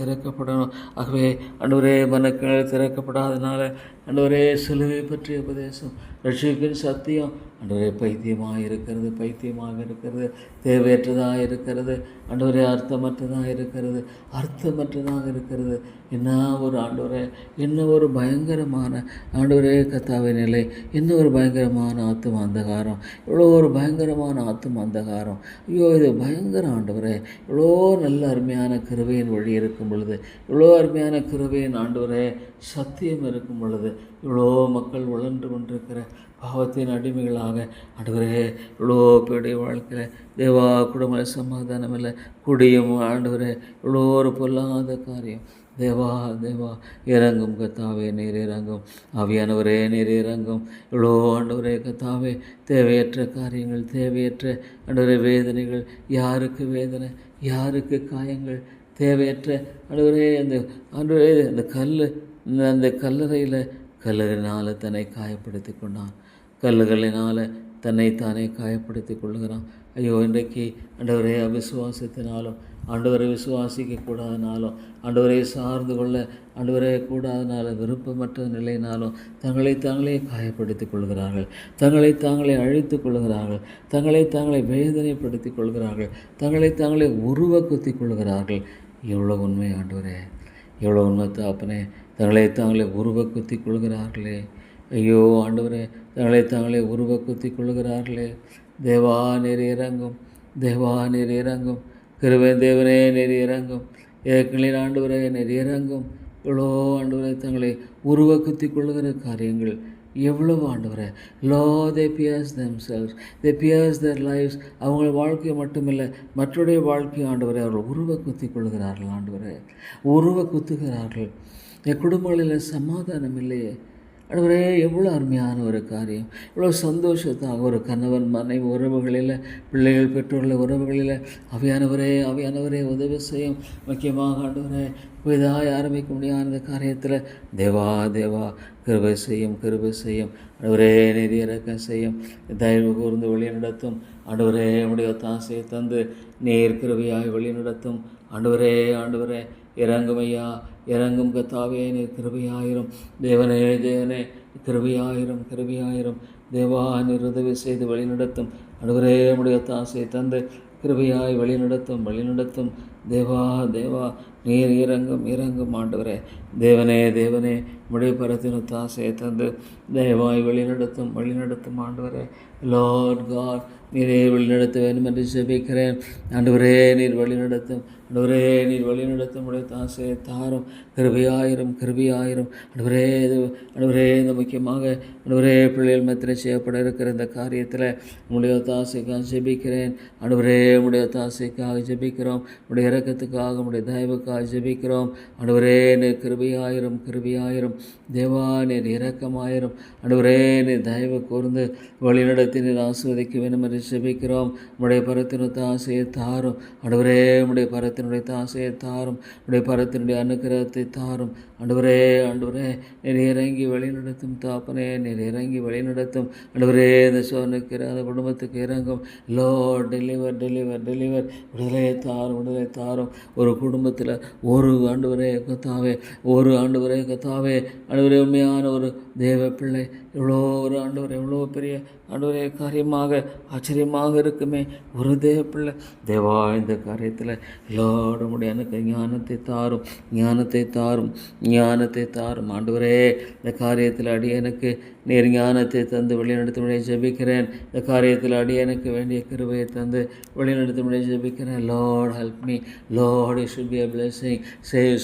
திறக்கப்படணும். ஆகவே ஆண்டவரே, மனக்கண்கள் திறக்கப்படாதனால ஆண்டவரே, சிலுவை பற்றிய உபதேசம், ரட்சிப்பின் சத்தியம் ஆண்டவரே பைத்தியமாக இருக்கிறது, தேவையற்றதாக இருக்கிறது, ஆண்டவரே அர்த்தமற்றதாக இருக்கிறது. என்ன ஒரு ஆண்டவரே, என்ன ஒரு பயங்கரமான ஆண்டவரே கர்த்தாவே நிலை, என்ன ஒரு பயங்கரமான ஆத்தும அந்தகாரம், இவ்வளோ ஒரு பயங்கரமான ஆத்தும அந்தகாரம். ஐயோ, இது பயங்கர ஆண்டவரே. இவ்வளோ நல்ல அருமையான கிருபையின் வழி இருக்கும் பொழுது, இவ்வளோ அருமையான கிருபையின் ஆண்டவரே சத்தியம் இருக்கும் பொழுது, இவ்வளோ மக்கள் வளர்ந்து கொண்டிருக்கிற பாவத்தின் அடிமைகளாக ஆண்டவரே, இவ்வளோ பேருடைய வாழ்க்கையில் தேவா குடும்ப சமாதானம் இல்லை, குடியும் ஆண்டவரே, இவ்வளோ ஒரு பொல்லாத காரியம், தேவா தேவா இறங்கும் கத்தாவே, நீர் இறங்கும். ஆவியானவரே நீர் இறங்கும். இவ்வளோ ஆண்டவரே கத்தாவே, தேவையற்ற காரியங்கள், தேவையற்ற ஆண்டவரே வேதனைகள், யாருக்கு வேதனை, யாருக்கு காயங்கள், தேவையற்ற ஆண்டவரே அந்த ஆண்டவரே அந்த கல்லறையில் கல்லுகளினால் தன்னை காயப்படுத்தி கொண்டான். கல்லுகளினால் தன்னைத்தானே காயப்படுத்தி கொள்ளுகிறான். ஐயோ, இன்றைக்கு ஆண்டவரே அவிசுவாசத்தினாலும், ஆண்டவரை விசுவாசிக்க கூடாதனாலும், ஆண்டவரை சார்ந்து கொள்ள ஆண்டவரே கூடாதனாலும், விருப்பமற்ற நிலையினாலும் தங்களை தாங்களே காயப்படுத்தி கொள்கிறார்கள், தங்களை தாங்களே அழித்து கொள்கிறார்கள், தங்களை தாங்களே வேதனைப்படுத்தி கொள்கிறார்கள், தங்களை தாங்களே உருவ குத்தி கொள்கிறார்கள். எவ்வளோ உண்மை ஆண்டவரே, எவ்வளோ உண்மை தாப்பனே. தங்களை தாங்களே உருவ குத்தி கொள்கிறார்களே. ஐயோ ஆண்டவரே, தங்களை தாங்களே உருவ குத்தி கொள்கிறார்களே. தேவா நீர் இறங்கும், தேவா நீர் இறங்கும். கிருபை தேவனே நீர் இறங்கும். ஏற்களின் ஆண்டவரே நீர் இறங்கும். இவ்வளோ ஆண்டவரே தங்களை உருவ குத்தி கொள்ளுகிற காரியங்கள் எவ்வளவு ஆண்டவரே. they pierce themselves, they pierce their lives. அவங்க வாழ்க்கையை மட்டுமில்லை, மற்றொடைய வாழ்க்கையை ஆண்டவரே அவர்கள் உருவ குத்தி கொள்கிறார்கள். ஆண்டவரே உருவ குத்துகிறார்கள். என் குடும்பங்களில் சமாதானம் இல்லையே ஆண்டவரே. எவ்வளோ அருமையான ஒரு காரியம், இவ்வளோ சந்தோஷத்தாக ஒரு கணவன் மனைவி உறவுகளில், பிள்ளைகள் பெற்றோர்கள் உறவுகளில் ஆவியானவரே உதவி செய்யும். முக்கியமாக ஆண்டவரே புதிதாக ஆரம்பிக்க முடியாத இந்த காரியத்தில் தேவா கிருபை செய்யும். ஆண்டவரே நீர் இறக்கம் செய்யும். தயவு கூர்ந்து வழி நடத்தும். ஆண்டவரே உடைய தாசையை தந்து நீர் கிருபையாய் வழி நடத்தும். ஆண்டவரே இறங்கும் ஐயா, இறங்கும் கத்தாவே நீர் கிருபையாயிரும். தேவனே கிருபையாயிரும். தேவா நீர் உதவி செய்து வழி நடத்தும். ஆண்டவரே உடைய தாசையை தந்து கிருபையாய் வழி நடத்தும். தேவா நீர் இறங்கும் ஆண்டவரே. தேவனே உடைய பரத்தின தாசையை தந்து தேவாய் வழி நடத்தும் ஆண்டவரே. லார்ட் காட் நீரே வழி நடத்த வேண்டும் என்று ஜெபிக்கிறேன். ஆண்டவரே நீர் வழி நடத்தும். உடைய தாசையை தாரும். கிருபையாயிரும். ஆண்டவரே இந்த முக்கியமாக ஆண்டவரே பிள்ளைகள் மத்தியில் செய்யப்பட இருக்கிற இந்த காரியத்தில் உடைய தாசைக்காக ஜெபிக்கிறேன். ஆண்டவரே உடைய தாசைக்காக ஜெபிக்கிறோம். உடைய இரக்கத்துக்காக, உடைய தயவுக்காக ஜெபிக்கிறோம். ஆண்டவரே நீர் கிருபையாயிரும். தேவா நீர் இரக்கமாயிரும். ஆண்டவரே நீர் தயவு கூர்ந்து வழிநடத்தி நீர் ஆசீர்வதிக்க வேண்டும் என்று ஜெபிக்கிறோம். உடைய பரத்தினுடைய ஆசையை தாரும். ஆண்டவரே உடைய பரத்தினுடைய ஆசையை தாரும். உடைய பரத்தினுடைய அனுக்கிரகத்தை தாரும். ஆண்டவரே நீர் இறங்கி வழிநடத்தும் தாப்பனே, நீர் இறங்கி வழிநடத்தும். ஆண்டவரே இந்த சோனுக்கு அந்த குடும்பத்துக்கு இறங்கும். Lord deliver. விடுதலை தாரும். ஒரு குடும்பத்தில் ஒரு ஆண்டவரே கத்தாவே உண்மையான ஒரு தேவ பிள்ளை எவ்வளோ ஒரு எவ்வளோ பெரிய காரியமாக ஆச்சரியமாக இருக்குமே. ஒரு தேவ பிள்ளை தேவா இந்த காரியத்தில் எல்லாரும் உடைய எனக்கு ஞானத்தை தாரும். ஆண்டவரே இந்த காரியத்தில் எனக்கு நீர் ஞானத்தை தந்து வழிநடத்தும்படியை ஜெபிக்கிறேன். இந்த காரியத்தில் எனக்கு வேண்டிய கிருபையை தந்து வழிநடத்தும்படியை ஜெபிக்கிறேன். Lord help me. Lord it should be a blessing. Save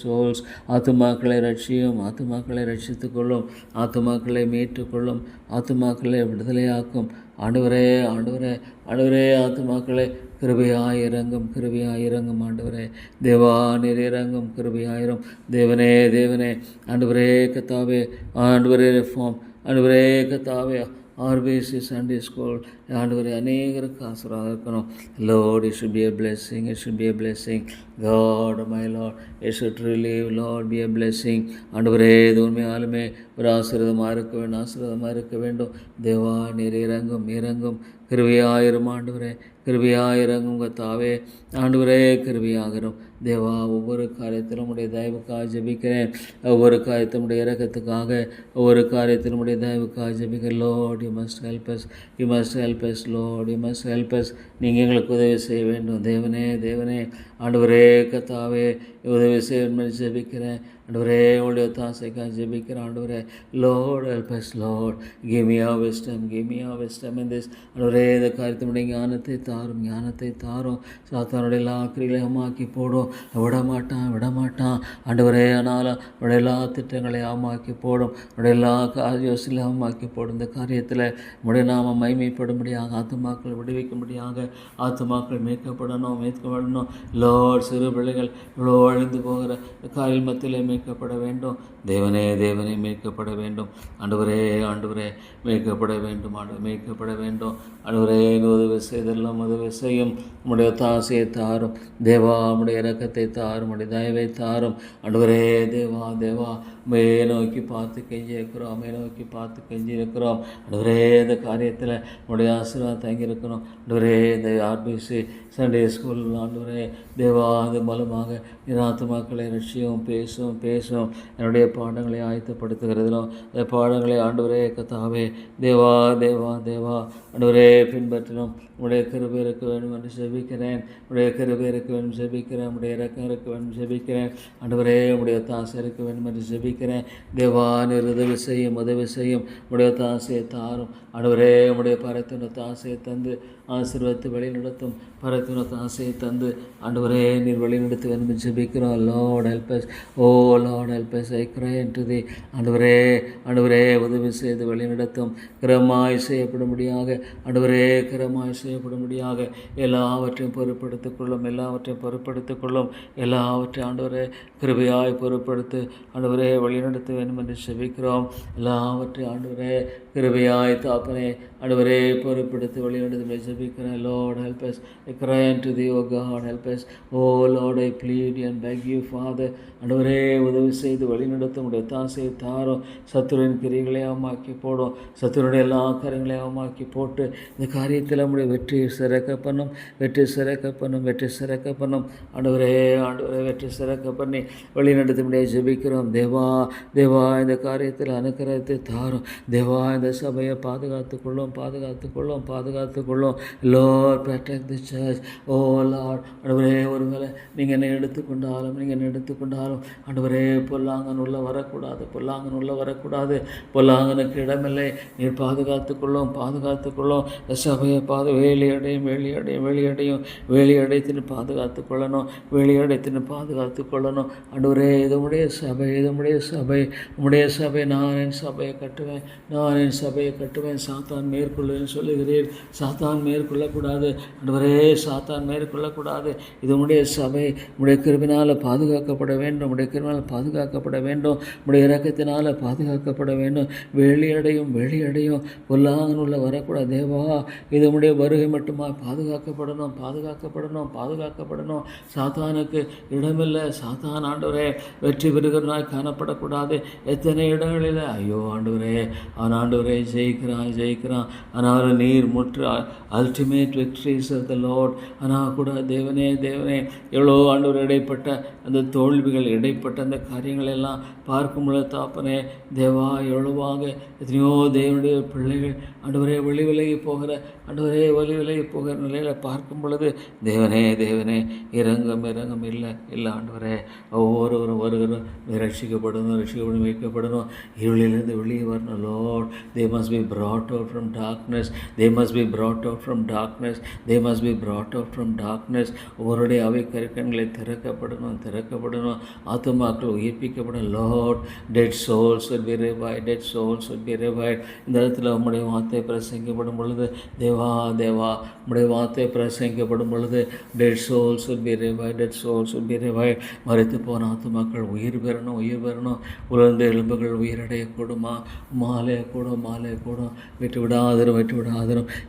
souls. ஆத்துமாக்களை ரட்சியும். ஆத்துமாக்களை ரட்சித்துக் கொள்ளும். ஆத்துமாக்களை மீட்டுக்கொள்ளும். ஆத்துமாக்களை விடுதலையாக்கும். ஆண்டவரே ஆத்துமாக்களை கிருபையாயிரங்கும் ஆண்டவரே. தேவா நீர் இறங்கும். கிருபையாயிரும். தேவனே ஆண்டவரே கத்தாவே, ஆண்டவரே ரிஃபார்ம், ஆண்டவரே கத்தாவே ஆர்பிசி சண்டே ஸ்கூல் ஆண்டவரே அநேகருக்கு ஆசீர்வாதம் இருக்கணும். Lord it should be a blessing. God my Lord, it should really Lord be a blessing. ஆண்டவரே இது உண்மையாலுமே ஒரு ஆசீர்வாதமாக இருக்க வேண்டும். தேவா நீர் இறங்கும். கிருபையாயிரும் ஆண்டவரே. கிருபையாயிரங்கும் கத்தாவே. ஆண்டவரே கிருபையாகிறோம். தேவா ஒவ்வொரு காரியத்திலும் உடைய தயவுக்காக ஜெபிக்கிறேன். ஒவ்வொரு காரியத்திலும் உடைய இரக்கத்துக்காக, ஒவ்வொரு காரியத்திலும் உடைய தயவுக்காக ஜெபிக்கிறேன். Lord you must help us Lord you must help us. நீங்கள் எங்களுக்கு உதவி செய்ய வேண்டும். தேவனே ஆண்டவரே கத்தாவே உதவி செய்ய வேண்டும் ஜெபிக்கிறேன். ஆண்டவரே உடைய தாசைக்காக ஜெபிக்கிறேன் ஆண்டவரே. Lord help us Lord, give me your wisdom, give me your wisdom in this. ஆண்டவரே இந்த காரியத்தினுடைய ஞானத்தை தாரும், ஞானத்தை தாரும். சாத்தானுடைய எல்லா கிரிகளையும் அமாக்கி போடும், விடமாட்டான் ஆண்டவரே. ஆனாலும் அவருடைய எல்லா திட்டங்களையும் அமாக்கி போடும், அவருடைய எல்லா யோசனையும் அமாக்கி போடும். இந்த காரியத்தில் உடைய நாம மைமைப்படும்படியாக, ஆத்துமாக்கள் விடுவிக்கும்படியாக, ஆத்துமாக்கள் மீட்கப்படணும். லார்ட், சிறு பிள்ளைகள் இவ்வளோ அழிந்து போகிற காரில் மத்தியிலே மீட்கப்பட வேண்டும். தேவனே மீட்கப்பட வேண்டும். ஆண்டவரே மீட்கப்பட வேண்டும். மீட்கப்பட வேண்டும். ஆண்டவரே உதவி செய்தெல்லாம் உதவி செய்யும். உம்முடைய தாசையை தாரும் தேவா, உம்முடைய இரக்கத்தை தாரும், உம்முடைய தயவை தாரும். ஆண்டவரே தேவா மே நோக்கி பார்த்து கெஞ்சி இருக்கிறோம். ஆண்டவரே இந்த காரியத்தில் உடைய ஆசீர்வாதம் தங்கியிருக்கிறோம். ஆண்டவரே இந்த ஆர்பிசி சண்டே ஸ்கூல் ஆண்டவரே தேவா, அது மூலமாக ஆத்துமாக்களை ரட்சியும் பேசும் என்னுடைய பாடங்களை ஆயத்தப்படுத்துகிறதிலும் இந்த பாடங்களை ஆண்டவரே கத்தாவே தேவா ஆண்டவரே பின்பற்றினோம். உடைய கிருபை இருக்க வேண்டும் என்று ஜெபிக்கிறேன். உடைய கிருபை இருக்க வேண்டும் ஜெபிக்கிறேன். உடைய இரக்கம் இருக்க வேண்டும் ஜெபிக்கிறேன். ஆண்டவரே உடைய தாசை இருக்க வேண்டும் என்று ஜெபிக்கிறேன். தேவா நீர் உதவி செய்யும். உடைய தாசையை தாரும். ஆண்டவரே உடைய பரத்தின தாசையை தந்து ஆசீர்வதித்து வழிநடத்தும். பரத்தின தாசையை தந்து ஆண்டவரே நீர் வழிநடத்த வேண்டும் என்று ஜெபிக்கிறோம். லார்ட் ஹெல்ப் அஸ், ஓ லார்ட் ஹெல்ப் அஸ், ஐ கிரை unto thee. ஆண்டவரே உதவி செய்து வழிநடத்தும். கிரமாய் செய்யப்படும்படியாக எல்லாவற்றையும் பொறுப்படுத்திக் கொள்ளும். எல்லாவற்றையும் ஆண்டவரே கிருபையாய் பொறுப்படுத்து. ஆண்டவரே வழிநடத்த வேண்டும் என்று ஜெபிக்கிறோம். எல்லாவற்றையும் ஆண்டவரே கிருபையாய் தாப்பனே ஆண்டவரே பொறுப்படுத்தி வழிநடத்த ஜெபிக்கிறேன். Lord help us, I cry unto thee, O God help us. Oh Lord, I plead and beg you Father. ஆண்டவரே உதவி செய்து வழிநடத்த உடைய தாசையை தாரும். சத்துருவின் கிரிகளை அவமாக்கி போடும். சத்துருடைய எல்லா காரியங்களையும் அவமாக்கி போட்டு இந்த காரியத்தில் நம்முடைய வெற்றியை சிறக்க பண்ணும். ஆண்டவரே வெற்றி சிறக்க பண்ணி வழிநடத்த முடிய ஜெபிக்கிறோம். தேவா இந்த காரியத்தில் அனுக்கிரகத்தை தாரும். தேவா இந்த சபையை பாதுகாத்துக் கொள்ளும். Lord, protect the church. Oh Lord, ஆண்டவரே ஒருவேளை நீங்கள் என்னை எடுத்துக்கொண்டாலும் ஆண்டவரே பொல்லாங்கன் உள்ள வரக்கூடாது. பொல்லாங்கனுக்கு இடமில்லை. நீர் பாதுகாத்துக் கொள்ளும். சபையை வேலியடைத்தின் பாதுகாத்துக் கொள்ளணும். ஆண்டவரே இது உடைய சபை. நான் என் சபையை கட்டுவேன். சாத்தான் மேற்கொள்ளுன்னு சொல்லுகிறீர். சாத்தான் மேற்கொள்ளக்கூடாது. ஆண்டவரே சாத்தான் மேற்கொள்ளக்கூடாது. இது உடைய சபை உடைய கிருபினால் பாதுகாக்கப்பட வேண்டும். உடைய இரக்கத்தினால் பாதுகாக்கப்பட வேண்டும். வெளியடையும் பொல்லாங்கன் உள்ள வரக்கூடாது. தேவா இது உடைய வருகை மட்டுமா பாதுகாக்கப்படணும். சாத்தானுக்கு இடமில்லை. சாத்தான் ஆண்டவரே வெற்றி பெறுகிறனாய் காணப்படக்கூடாது. எத்தனை இடங்களில் ஐயோ ஆண்டவரே அவன் ஆண்டவரே ஜெயிக்கிறான். ஆனால் நீர் முற்று ultimate victories of the Lord. ஆனால் கூட தேவனே எவ்வளோ ஆண்டவர் இடைப்பட்ட அந்த தோல்விகள், இடைப்பட்ட அந்த காரியங்கள் எல்லாம் பார்க்கும் பொழுது தாப்பனே தேவா எவ்வளவாக எத்தனையோ தேவனுடைய பிள்ளைகள் ஆண்டவரே வழி விலகி போகிற நிலையில் பார்க்கும் பொழுது தேவனே இறங்கும் இல்லை ஆண்டவரே. ஒவ்வொருவரும் வருகிறோம் ரட்சிக்கப்படணும், மீட்கப்படணும். இருளிலிருந்து வெளியே வரணும். Lord, they must be brought out from darkness. ஒவ்வொருடைய அவை கருக்கண்களை திறக்கப்படணும். ஆத்துமாக்கள் உயிர்ப்பிக்கப்படும். Lord, dead souls will be revived. இந்த இடத்துல உம்முடைய வார்த்தை பிரசங்கிக்கப்படும் பொழுது தேவா உம்முடைய வார்த்தை பிரசங்கிக்கப்படும் பொழுது dead souls will be revived. மரித்து போன ஆத்துமாக்கள் உயிர் பெறணும். உலர்ந்த எலும்புகள் உயிரடையக்கூடுமா? மாலை கூடும். விட்டு விடாதிரும்.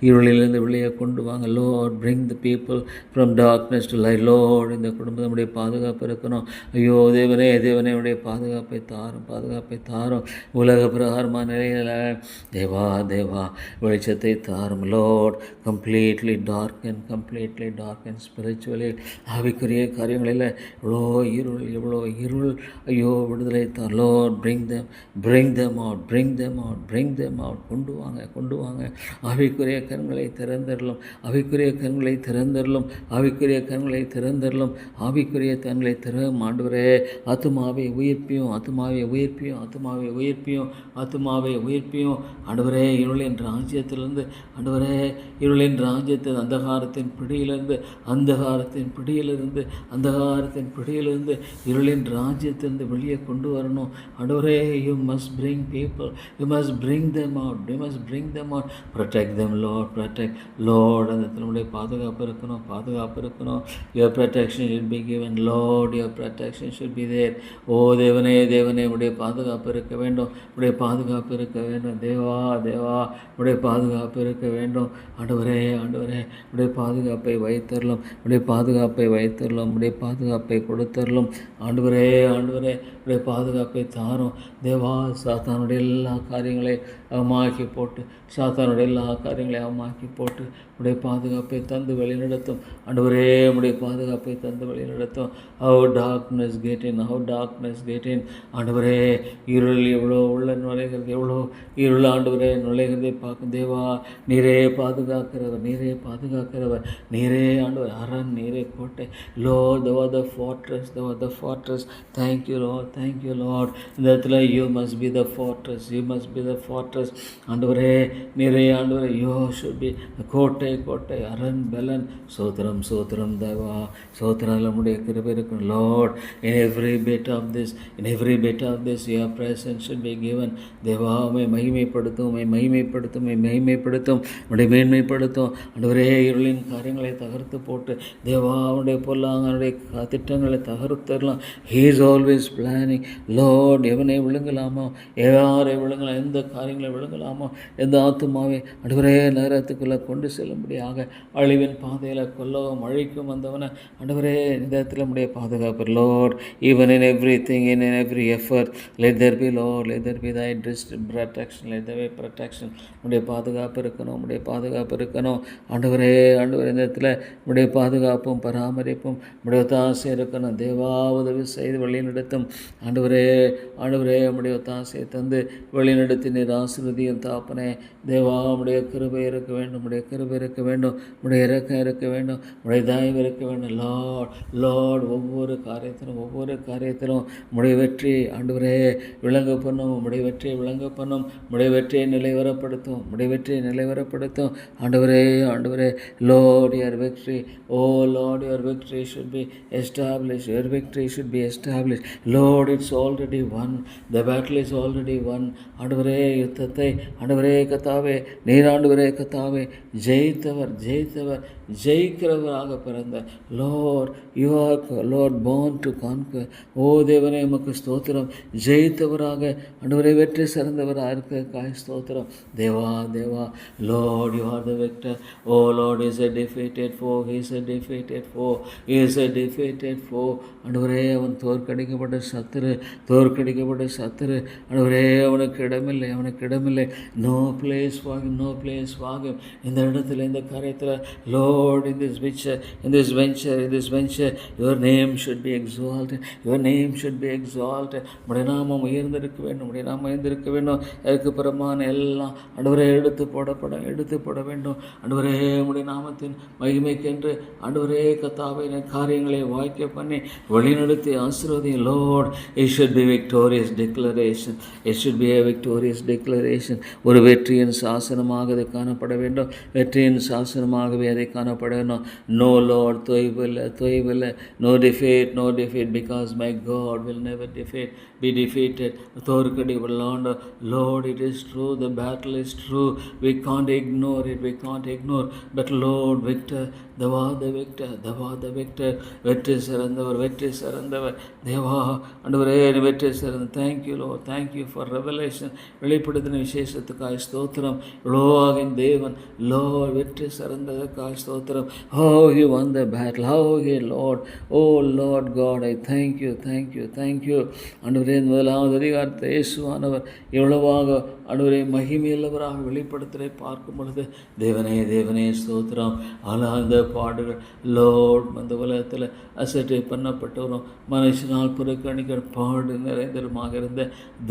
இருளிலிருந்து வெளியே கொண்டு வாங்க. Lord, bring the people from darkness to light. Lord, இந்த குடும்பம் நம்முடைய பாதுகாப்பு இருக்கணும். ஐயோ தேவனே உடைய பாதுகாப்பை தாரும். உலக பிரகாரமான நிலையில் தேவா வெளிச்சத்தை தாரும். Lord, completely darken spiritually. ஆவிக்குரிய காரியங்களில் எவ்வளோ இருள் ஐயோ விடுதலை தார். Lord, bring them out. them out. கொண்டு வாங்க. ஆவிக்குரிய கண்களை திறந்தரலும், ஆவிக்குரிய கண்களை திறந்தரலும், ஆவிக்குரிய கண்களை திறந்தரலும், ஆவிக்குரிய கண்களை திறவும் ஆண்டவரே. ஆத்துமாவை உயிர்ப்பியும், ஆத்துமாவை உயிர்ப்பியும், ஆத்துமாவை உயிர்ப்பியும், ஆத்துமாவை உயிர்ப்பியும் ஆண்டவரே. இருளின் ராஜ்யத்திலிருந்து ஆண்டவரே, இருளின் ராஜ்யத்தில் அந்தகாரத்தின் பிடியிலிருந்து, அந்தகாரத்தின் பிடியிலிருந்து, அந்தகாரத்தின் பிடியிலிருந்து, இருளின் ராஜ்யத்திலிருந்து வெளியே கொண்டு வரணும் ஆண்டவரே. You must bring people, you must bring them out, you must bring them out. Protect them, Lord, protect, Lord. அந்த நம்முடைய பாதுகாப்பு இருக்கணும், பாதுகாப்பு இருக்கணும். Your protection should be given, Lord, your protection should be there. ஓ தேவனே, தேவனே, உடைய பாதுகாப்பு இருக்க வேண்டும், உடைய பாதுகாப்பு இருக்க வேண்டும். தேவா, தேவா, உடைய பாதுகாப்பு இருக்க வேண்டும். ஆண்டவரே, ஆண்டவரே, உடைய பாதுகாப்பை வைத்தரலும், உடைய பாதுகாப்பை வைத்தரலும், உடைய பாதுகாப்பை கொடுத்தரலும். ஆண்டவரே, ஆண்டவரே, உடைய பாதுகாப்பை தாரும். தேவா, சாத்தானுடைய எல்லா காரியங்களையும் அவமாக்கி போட்டு, சாத்தானுடைய எல்லா காரியங்களையும் அவமாக்கி போட்டு உடைய பாதுகாப்பை தந்து வழிநடத்தும் ஆண்டவரே. உடைய பாதுகாப்பை தந்து வழிநடத்தும். How darkness get in, how darkness get in ஆண்டவரே. இருள் எவ்வளோ உள்ள நுழைகிறது, எவ்வளோ இருள் ஆண்டவரே நுழைகிறதை பார்க்கும். தேவா, நீரே பாதுகாக்கிறவர், நீரே பாதுகாக்கிறவர், நீரே ஆண்டவர் அரண், நீரே கோட்டை. Lord, thou art the fortress, thou art the fortress. Thank you, Lord, thank you, Lord. இந்த இடத்துல you must be the fortress, you must be the fortress. ஆண்டவரே, நீரே ஆண்டவரே, you should be the கோட்டை, கோட்டை, அரண், பலன். சோத்திரம், சோத்திரம் தேவா, சோத்திரம். நம்முடைய கிருபை இருக்கும். Lord, in every bit of this, in every bit of this, your presence should be given. தேவா, உம்மை மகிமைப்படுத்தும், உம்மை மகிமைப்படுத்தும், உம்மை மகிமைப்படுத்தும், உம்மை மேன்மைப்படுத்தும் ஆண்டவரே. இருளின் காரியங்களை தகர்த்து போட்டு தேவா, அவனுடைய பொல்லாங்கனுடைய திட்டங்களை தகர்த்தரலாம். He is always planning. Lord, எவனை விழுங்கலாமோ, யாரை விழுங்கலாம், எந்த காரியங்களை விழுங்கலாமோ, எந்த ஆத்துமாவை ஆண்டவரே நகரத்துக்குள்ளே கொண்டு செல்லும்படியாக அழிவின் பாதையில் கொல்லவும் அழிக்கும் வந்தவனை ஆண்டவரே இந்த இடத்துல நம்முடைய பாதுகாப்பு. Lord, even in everything, in every effort, let there be, Lord, let there be thy protection, let there be protection. நம்முடைய பாதுகாப்பு இருக்கணும், நம்முடைய பாதுகாப்பு இருக்கணும் ஆண்டவரே. ஆண்டவரே, இந்த இடத்துல நம்முடைய பாதுகாப்பும் பராமரிப்பும் நம்முடைய ஒத்தாசை இருக்கணும். தேவா, உதவி செய்து வழிநடத்தும் ஆண்டவரே. ஆண்டவரே, நம்முடைய ஒத்தாசையை தந்து வழிநடத்தி நீர் ஆசீர்வதியும் தாப்பனே. தேவா, நம்முடைய கிருபை இருக்க வேண்டும், நம்முடைய கிருபை இருக்க வேண்டும், நம்முடைய இரக்கம் இருக்க வேண்டும், நம்முடைய தயவு இருக்க வேண்டும். லார்ட், லார்ட், ஒவ்வொரு காரியத்திலும், ஒவ்வொரு காரியத்திலும் நம்முடைய வெற்றி ஆண்டவரே விளங்க பண்ணும், நம்முடைய வெற்றியை விளங்க பண்ணும், நம்முடைய வெற்றியை நிலைவரப்படுத்தும், நம்முடைய வெற்றியை நிலைவரப்படுத்தும் ஆண்டவரே. ஆண்டவரே, Lord, your victory, oh Lord, your victory should be established, your victory should be established. Lord, it's already won, the battle is already won. ஆண்டவரே, யுத்தத்தை ஆண்டவரே கத்தாவே, நீர் ஆண்டவரே கத்தாவே ஜெயித்தவர், ஜெயித்தவர், ஜெயிக்கிறவராக பிறந்த Lord, you are Lord born to conquer. ஓ தேவனே, உமக்கு ஸ்தோத்திரம். ஜெயித்தவராக ஆண்டவரே வெற்றி சிறந்தவராக இருக்க ஸ்தோத்திரம். தேவா, தேவா, Lord, you are the victor. Oh Lord, is a defeated foe, he is a defeated foe, he is a defeated foe. ஆண்டவரே, அவன் தோற்கடிக்கப்பட்ட சத்துரு, தோற்கடிக்கப்பட்ட சத்துரு ஆண்டவரே. அவனுக்கு இடமில்லை, அவனுக்கு இடமில்லை. No place for him, no place for him. இந்த இடத்துல, இந்த காரியத்தில் Lord, in this venture, in this venture, in this venture, your name should be exalted, your name should be exalted. உம்முடைய நாமம் உயர்ந்திருக்க வேண்டும், உம்முடைய நாமம் உயர்ந்திருக்க வேண்டும். அதற்கு புறமான எல்லாம் ஆண்டவரே எடுத்து போட வேண்டும் ஆண்டவரே. உம்முடைய நாமத்தின் மகிமைக்கென்று ஆண்டவரே கர்த்தாவே காரியங்களை வாய்க்க பண்ணி வழிநடத்தி ஆசீர்வதியும். Lord, it should be victorious declaration, it should be a victorious declaration. ஒரு வெற்றியின் சாசனமாக அது காணப்பட வேண்டும், வெற்றியின் சாசனமாகவே அதை காணப்பட வேண்டும். No Lord, தொய்வில்லை, no defeat, no defeat, because my God will never be defeated. தோற்கடி உள்ளாண்ட Lord, it is true, the battle is true, we can't ignore it, we can't ignore, but Lord, victor, thou art the victor, thou art the victor. வெற்றி சிறந்தவர், வெற்றி சிறந்தவர் தேவா ஆண்டவரே, வெற்றி சிறந்த. Thank you Lord, thank you for revelation. வெளிப்படுத்தின விசேஷத்துக்காய் ஸ்தோத்திரம். Login தேவன் Lord, வெற்றி சிறந்ததற்காய் ஸ்தோத்திரம். How he won the battle, how he Lord, oh Lord God, I thank you, thank you, thank you. ஆண்டவரே, முதலாவது அதிகாரத்தை இயேசுவானவர் எவ்வளவாக ஆண்டவரே மகிமையுள்ளவராக வெளிப்படுத்துகிறதை பார்க்கும் பொழுது தேவனே தேவனே ஸ்தோத்திரம். ஆனால் அந்த பாடுகள் லோட் அந்த உலகத்தில் அசட்டை பண்ணப்பட்டவரும் மனுஷனால் புறக்கணிக்கிற பாடு நிறைந்தருமாக இருந்த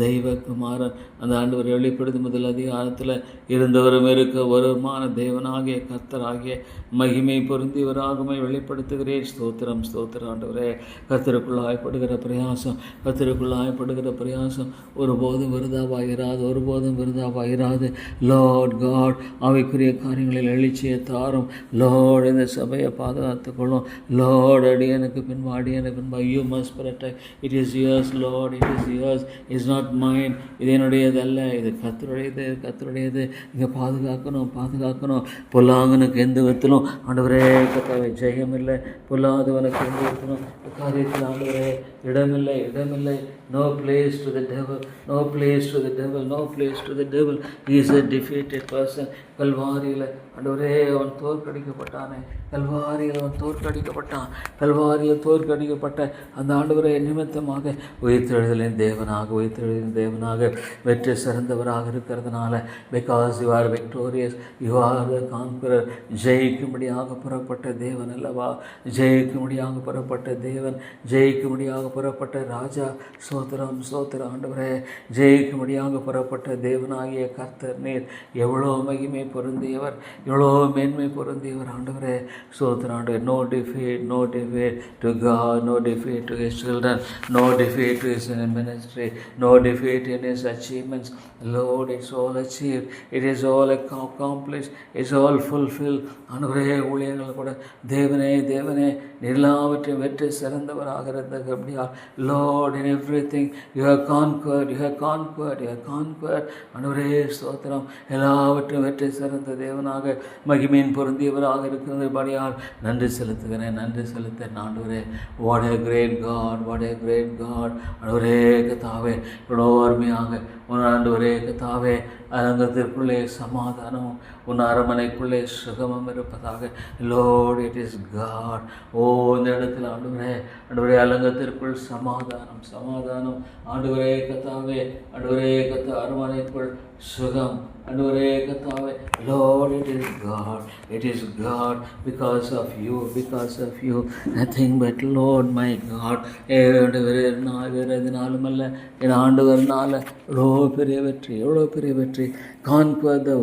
தெய்வகுமாரன் அந்த ஆண்டவர் வெளிப்படுத்தி முதல் அதிகாரத்தில் இருந்தவரும் இருக்க வருமான தேவனாகிய கர்த்தராகிய மகிமை பொருந்தியவராகவே வெளிப்படுத்துகிறேன். ஸ்தோத்திரம் ஸ்தோத்திரம். ஆண்டவரே கர்த்தருக்குள்ளாயப்படுகிற பிரயாசம் கர்த்தருக்குள்ளாயப்படுகிற பிரயாசம் ஒருபோதும் விருதாவாயிராது, ஒருபோதும் விருதாவாயிராது. லார்ட் காட் அவைக்குரிய காரியங்களில் எழுச்சியை தாரும். லார்ட் இந்த சபையை பாதுகாத்துக்கொள்ளும். லார்ட் அடியனுக்கு பின்பு அடியனுக்கு பின்பு you must protect. It is yours Lord, it is yours, is not mind. இது என்னுடையதல்ல, இது கர்த்தருடையது, கர்த்தருடையது. இங்கே பாதுகாக்கணும் பாதுகாக்கணும். பொல்லாங்கனுக்கு எந்த விதத்திலும் ஆண்டவரே கர்த்தாவே ஜெயம் இல்லை. பொல்லாதவனுக்கு எந்த விதத்திலும் காரியத்தில் ஆண்டவரே இடமில்லை இடமில்லை. No place to the devil, no place to the devil, no place to the devil. He is a defeated person. கல்வாரியில் ஆண்டவரே அவன் தோற்கடிக்கப்பட்டானே, கல்வாரியில் அவன் தோற்கடிக்கப்பட்டான். கல்வாரியில் தோற்கடிக்கப்பட்ட அந்த ஆண்டவரை நிமித்தமாக உயிர்த்தெழுதலின் தேவனாக உயிர்த்தெழுதலின் தேவனாக வெற்றி சிறந்தவராக இருக்கிறதுனால because you are victorious, you are the conqueror. ஜெயிக்கும்படியாக புறப்பட்ட தேவன் அல்லவா, ஜெயிக்கும்படியாக புறப்பட்ட தேவன், ஜெயிக்கும்படியாக புறப்பட்ட ராஜா. சோத்திரம் சோத்திரம் ஆண்டவரே. ஜெயிக்கும்படியாக புறப்பட்ட தேவனாகிய கர்த்தர் நீர். எவ்வளோ மகிமை பொருந்தியவர், எவ்வளோ மேன்மை பொருந்தியவர் ஆண்டவரே. சோத்திரம் ஆண்டவர். No defeat, no defeat to God, no defeat to his children, no defeat to his ministry, no defeat in his achievements. Lord, it's all achieved, it is all accomplished, it's all fulfilled. ஆண்டவரே ஊழியர்கள் கூட தேவனே தேவனே எல்லாவற்றையும் வெற்றி சிறந்தவராக இருந்தபடியால் Lord in everything you have conquered, you have conquered, you have conquered. ஆண்டவரே ஸ்தோத்திரம். எல்லாவற்றையும் வெற்றி சிறந்த தேவனாக மகிமையின் பொருந்தியவராக இருக்கிறபடியால் நன்றி செலுத்துகிறேன், நன்றி செலுத்தேன் ஆண்டவரே. What a great God, what a great God. ஆண்டவரே கர்த்தாவே இவ்வளோ அருமையாக உன் ஆண்டவரே கர்த்தாவே அரங்கத்திற்குள்ளே சமாதானம், உன் அரமனைக்குள்ளே சுகமும் இருப்பதாக. Lord it is God. ஓ இந்த இடத்துல ஆண்டவரே ஆண்டவரே அலங்கத்திற்குள் சமாதானம் சமாதானம். ஆண்டவரே கர்த்தாவே ஆண்டவரே கர்த்தா அரமனைக்குள் சுகம். ஆண்டவரே கர்த்தாவே Lord it is God, it is God because of you, because of you, nothing but Lord my God. ஆண்டவரே நான் வேறு எதுனாலும் அல்ல, என் ஆண்டவர்னால எவ்வளோ பெரிய வெற்றி, எவ்வளோ பெரிய வெற்றி. Conquer the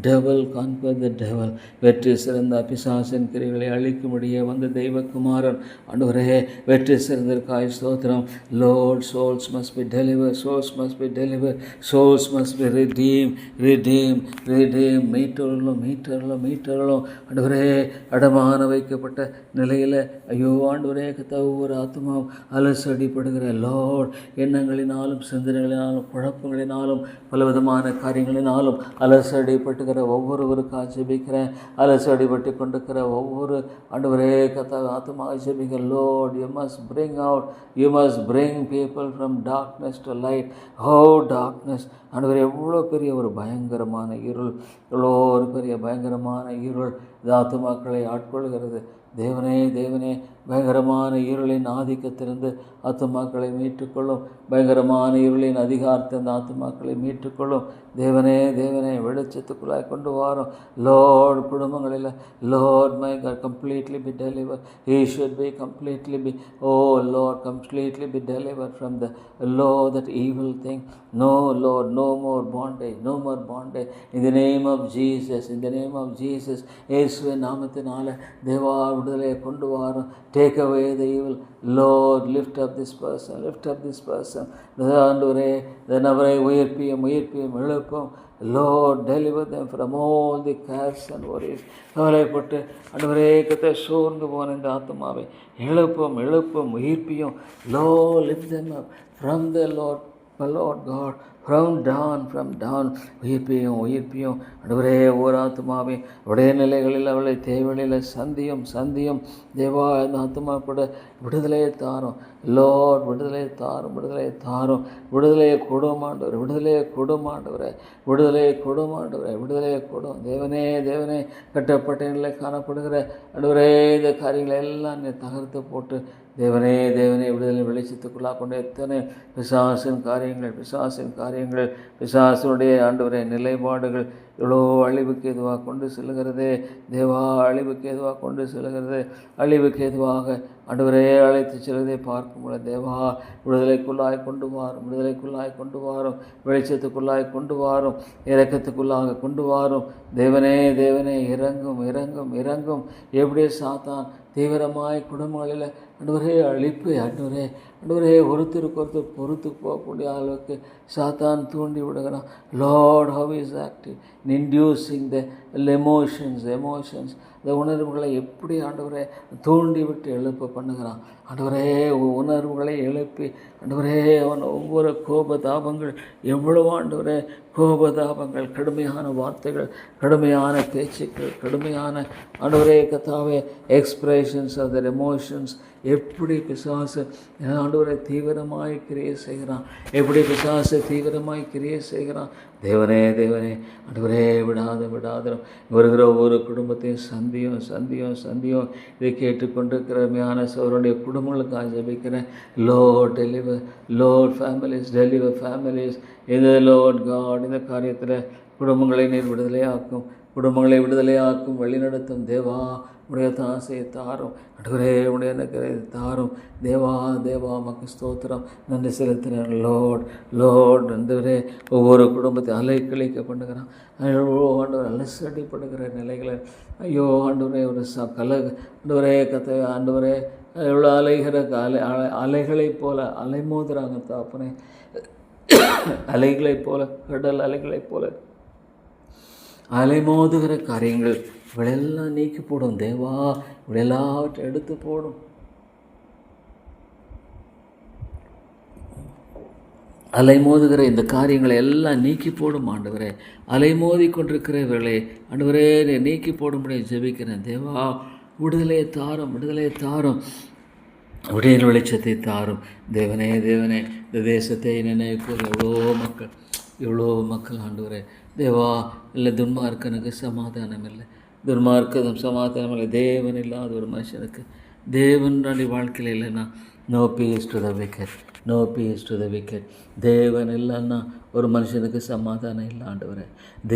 devil, conquer the devil. வெற்றி சிறந்த பிசாசின் கிரிகளை அழிக்கும்படியே வந்த தெய்வகுமாரன் ஆண்டவரே வெற்றி சிறந்தற்காய் ஸ்தோத்திரம். Lord, souls must be delivered, souls must be delivered, souls must be redeemed, redeemed, redeemed. மீட்டர்களும் மீட்டர்களும் மீட்டர்களும் ஆண்டவரே அடமான வைக்கப்பட்ட நிலையில் ஐயோ ஆண்டவரே கர்த்தா ஒவ்வொரு ஆத்மாவும் அலசடிப்படுகிற லார்ட் எண்ணங்களினாலும் சிந்தனைகளினாலும் குழப்பங்களினாலும் பலவிதமான காரியங்களினாலும் அலசடிப்பட்டுக்கிற ஒவ்வொருவருக்காக ஜெபிக்கிறேன். அலசடிப்பட்டு கொண்டிருக்கிற ஒவ்வொரு ஆண்டவரே கர்த்தா ஆத்மாக ஜெபிக்கிற Lord you must bring out, you must bring people from darkness to light. ஹோ டார்க்னஸ் ஆண்டவரே எவ்வளோ பெரிய ஒரு பயங்கரமான இருள், எவ்வளோ ஒரு பெரிய பயங்கரமான இருள் இது ஆத்துமாக்களை ஆட்கொள்கிறது. தேவனே தேவனே பயங்கரமான இருளின் ஆதிக்கத்திலிருந்து ஆத்துமாக்களை மீட்டுக்கொள்ளும். பயங்கரமான இருளின் அதிகாரத்தை அந்த ஆத்துமாக்களை மீட்டுக்கொள்ளும். தேவனே தேவனே வெளிச்சத்துக்குள்ளாய் கொண்டு வரும். லார்ட் குடும்பங்களில் Lord my God completely be deliver. He should be completely be O Lord completely be deliver from the low that evil thing. No Lord, no more bondage, no more bondage. In the name of Jesus, in the name of Jesus. இயேசுவின் நாமத்தினால தேவா விடுதலையை கொண்டு வரும். Take away the evil. Lord, lift up this person, lift up this person. ஆண்டவரே நபரை உயிர்ப்பியும் உயிர்ப்பியும் எழுப்பும். Lord, deliver them from all the cares and worries. கவலைப்பட்டு ஆண்டவரே கர்த்தா சோர்ந்து போன இந்த ஆத்மாவை எழுப்பும் எழுப்பும் உயிர்ப்பியும். Lord, lift them up from the Lord God, from down. உயிர்ப்பியும் ஆண்டவரே ஓர் ஆத்மாவை உடைய நிலைகளில் அவளை தேவைகளில் சந்தியும் தேவா இந்த ஆத்மா கூட விடுதலையை தாரும். லார்ட் விடுதலையை தாரும், விடுதலையை தாரும். விடுதலையை கொடுமாண்டவர், விடுதலையை கொடுமாண்டவரே, விடுதலையை கொடுமாண்டவரே, விடுதலையை கொடும். தேவனே தேவனே கட்டப்பட்ட நிலை காணப்படுகிற ஆண்டவரே இந்த காரியங்களை எல்லாம் நீ தகர்த்து போட்டு தேவனே தேவனே விடுதலை வெளிச்சத்துக்குள்ளாக கொண்டு எத்தனை பிசாசின் காரியங்கள் பிசாசுடைய ஆண்டவரே நிலைப்பாடுகள் எவ்வளோ அழிவுக்கு எதுவாக கொண்டு செல்லுகிறதே தேவா, அழிவுக்கு எதுவாக கொண்டு செல்லுகிறது, அழிவுக்கு எதுவாக ஆண்டவரே அழைத்து செல்வதை பார்க்கும்போது தேவா, விடுதலைக்குள்ளாய் கொண்டு வாரும், வெளிச்சத்துக்குள்ளாய் கொண்டு வாரும், இரக்கத்துக்குள்ளாக கொண்டு வாரும். தேவனே தேவனே இறங்கும். எப்படி சாத்தான் தீவிரமாய் குடும்பங்களில் ஆண்டவரே அழிப்பு ஆண்டவரே ஒருத்தருக்கு பொறுத்து போகக்கூடிய அளவுக்கு சாத்தான் தூண்டி விடுகிறான். Lord, how is active in inducing the emotions இந்த உணர்வுகளை எப்படி ஆண்டவரே தூண்டி விட்டு எழுப்ப பண்ணுகிறான். ஆண்டவரே உணர்வுகளை எழுப்பி ஆண்டவரே அவன் ஒவ்வொரு கோபதாபங்கள் எவ்வளவோ ஆண்டவரே கோபதாபங்கள், கடுமையான வார்த்தைகள், கடுமையான பேச்சுக்கள், கடுமையான ஆண்டவரே கர்த்தாவே எக்ஸ்பிரஷன்ஸ் ஆஃப் தர் எமோஷன்ஸ் எப்படி பிசாசு ஆண்டவரை தீவிரமாய் கிரியை செய்கிறான். தேவனே ஆண்டவரே விடாதரும் வருகிற ஒவ்வொரு குடும்பத்தையும் சந்தியும் இதை கேட்டுக்கொண்டிருக்கிற மையான சோருடைய குடும்பங்களுக்காக ஜெபிக்கிறேன். லார்ட் டெலிவர் ஃபேமிலிஸ் இந்த லார்ட் காட் இந்த காரியத்தில் குடும்பங்களை நீர் விடுதலையாக்கும் வழிநடத்தும் தேவா, உடைய தாசையை தாரும் ஆண்டவரே, உடைய தாரும் தேவா மக்கு ஸ்தோத்திரம் நன்றி செலுத்தினார். லார்ட் ஆண்டவரே ஒவ்வொரு குடும்பத்தை அலைக்கழிக்க பண்ணுகிறான். ஆண்டவர் அலசடிப்படுகிற நிலைகளை ஐயோ ஆண்டவரே ஒரு ஆண்டவரே ஆண்டவரே எவ்வளோ அலைகளைப் போல அலைமோதுறாங்க தாப்பனே, அலைகளைப் போல கடல் அலைகளைப் போல அலைமோதுகிற காரியங்கள் இவளெல்லாம் நீக்கி போடும் தேவா, இவளெல்லாவற்றை எடுத்து போடும். அலைமோதுகிற இந்த காரியங்களை எல்லாம் நீக்கி போடும் ஆண்டவரே. அலைமோதி கொண்டிருக்கிற இவர்களை ஆண்டவரே நீக்கி போடும்படி ஜெபிக்கிறேன் தேவா. விடுதலையை தாரும், விடியல் வெளிச்சத்தை தாரும். தேவனே இந்த தேசத்தை நினைக்கூர் எவ்வளோ மக்கள் ஆண்டவரே தேவா, இல்லை துன்மார்க்கனுக்கு சமாதானம் இல்லை, சமாதானம் இல்லை. தேவன் இல்லாத ஒரு மனுஷனுக்கு தேவன் வாழ்க்கையில் இல்லைன்னா no peace to the wicked. தேவன் இல்லைன்னா ஒரு மனுஷனுக்கு சமாதானம் இல்லை ஆண்டவரே.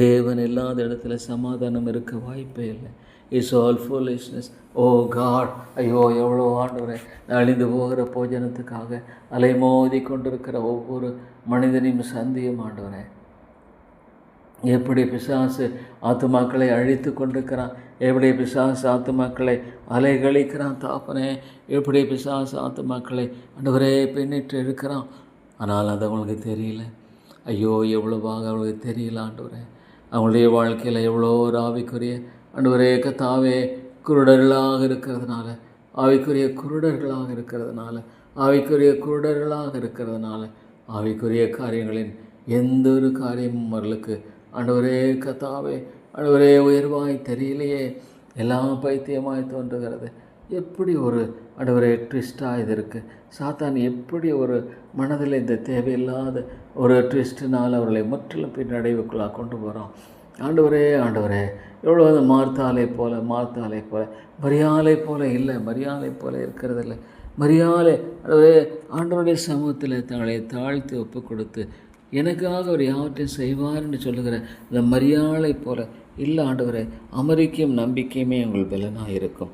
தேவன் இல்லாத இடத்துல சமாதானம் இருக்க வாய்ப்பே இல்லை. It's all foolishness. O God, ஐயோ எவ்வளோ ஆண்டவரே அழிந்து போகிற போஜனத்துக்காக அலைமோதி கொண்டிருக்கிற ஒவ்வொரு மனிதனையும் சந்தியும் ஆண்டவரே. எப்படி பிசாசு ஆத்துமாக்களை அழித்து கொண்டிருக்கிறான், எப்படி பிசாசு ஆத்துமாக்களை அலைகழிக்கிறான் தாப்பனே, எப்படி பிசாசு ஆத்துமாக்களை ஆண்டவரே பின்னிட்டு இருக்கிறான். ஆனால் அது அவங்களுக்கு தெரியல. ஐயோ எவ்வளவாக அவங்களுக்கு தெரியல ஆண்டவரே. அவங்களுடைய வாழ்க்கையில் எவ்வளோ ஒரு ஆவிக்குரிய ஆண்டவரே கர்த்தாவே குருடர்களாக இருக்கிறதுனால, ஆவிக்குரிய காரியங்களின் எந்த ஒரு காரியமும் அவர்களுக்கு ஆண்டவரே கர்த்தாவே ஆண்டவரே உயர்வாய் தெரியலையே, எல்லாம் பைத்தியமாய் தோன்றுகிறது. எப்படி ஒரு ஆண்டவரே ட்விஸ்டாக இது இருக்குது. சாத்தான் எப்படி ஒரு மனதில் இந்த தேவையில்லாத ஒரு ட்விஸ்டினால் அவர்களை முற்றிலும் பின்னடைவுக்குள்ளாக கொண்டு போகிறோம். ஆண்டவரே எவ்வளோ அந்த மார்த்தாலை போல மரியாதை போல இருக்கிறதில்ல. மரியாதை ஆண்டவருடைய சமூகத்தில் தங்களை தாழ்த்தி ஒப்பு கொடுத்து எனக்காக அவர் யாவற்றையும் செய்வார்னு சொல்லுகிற அந்த மரியாதை போல இல்லை ஆண்டவரே. அமெரிக்கும் நம்பிக்கையுமே உங்கள் பலனாக இருக்கும்.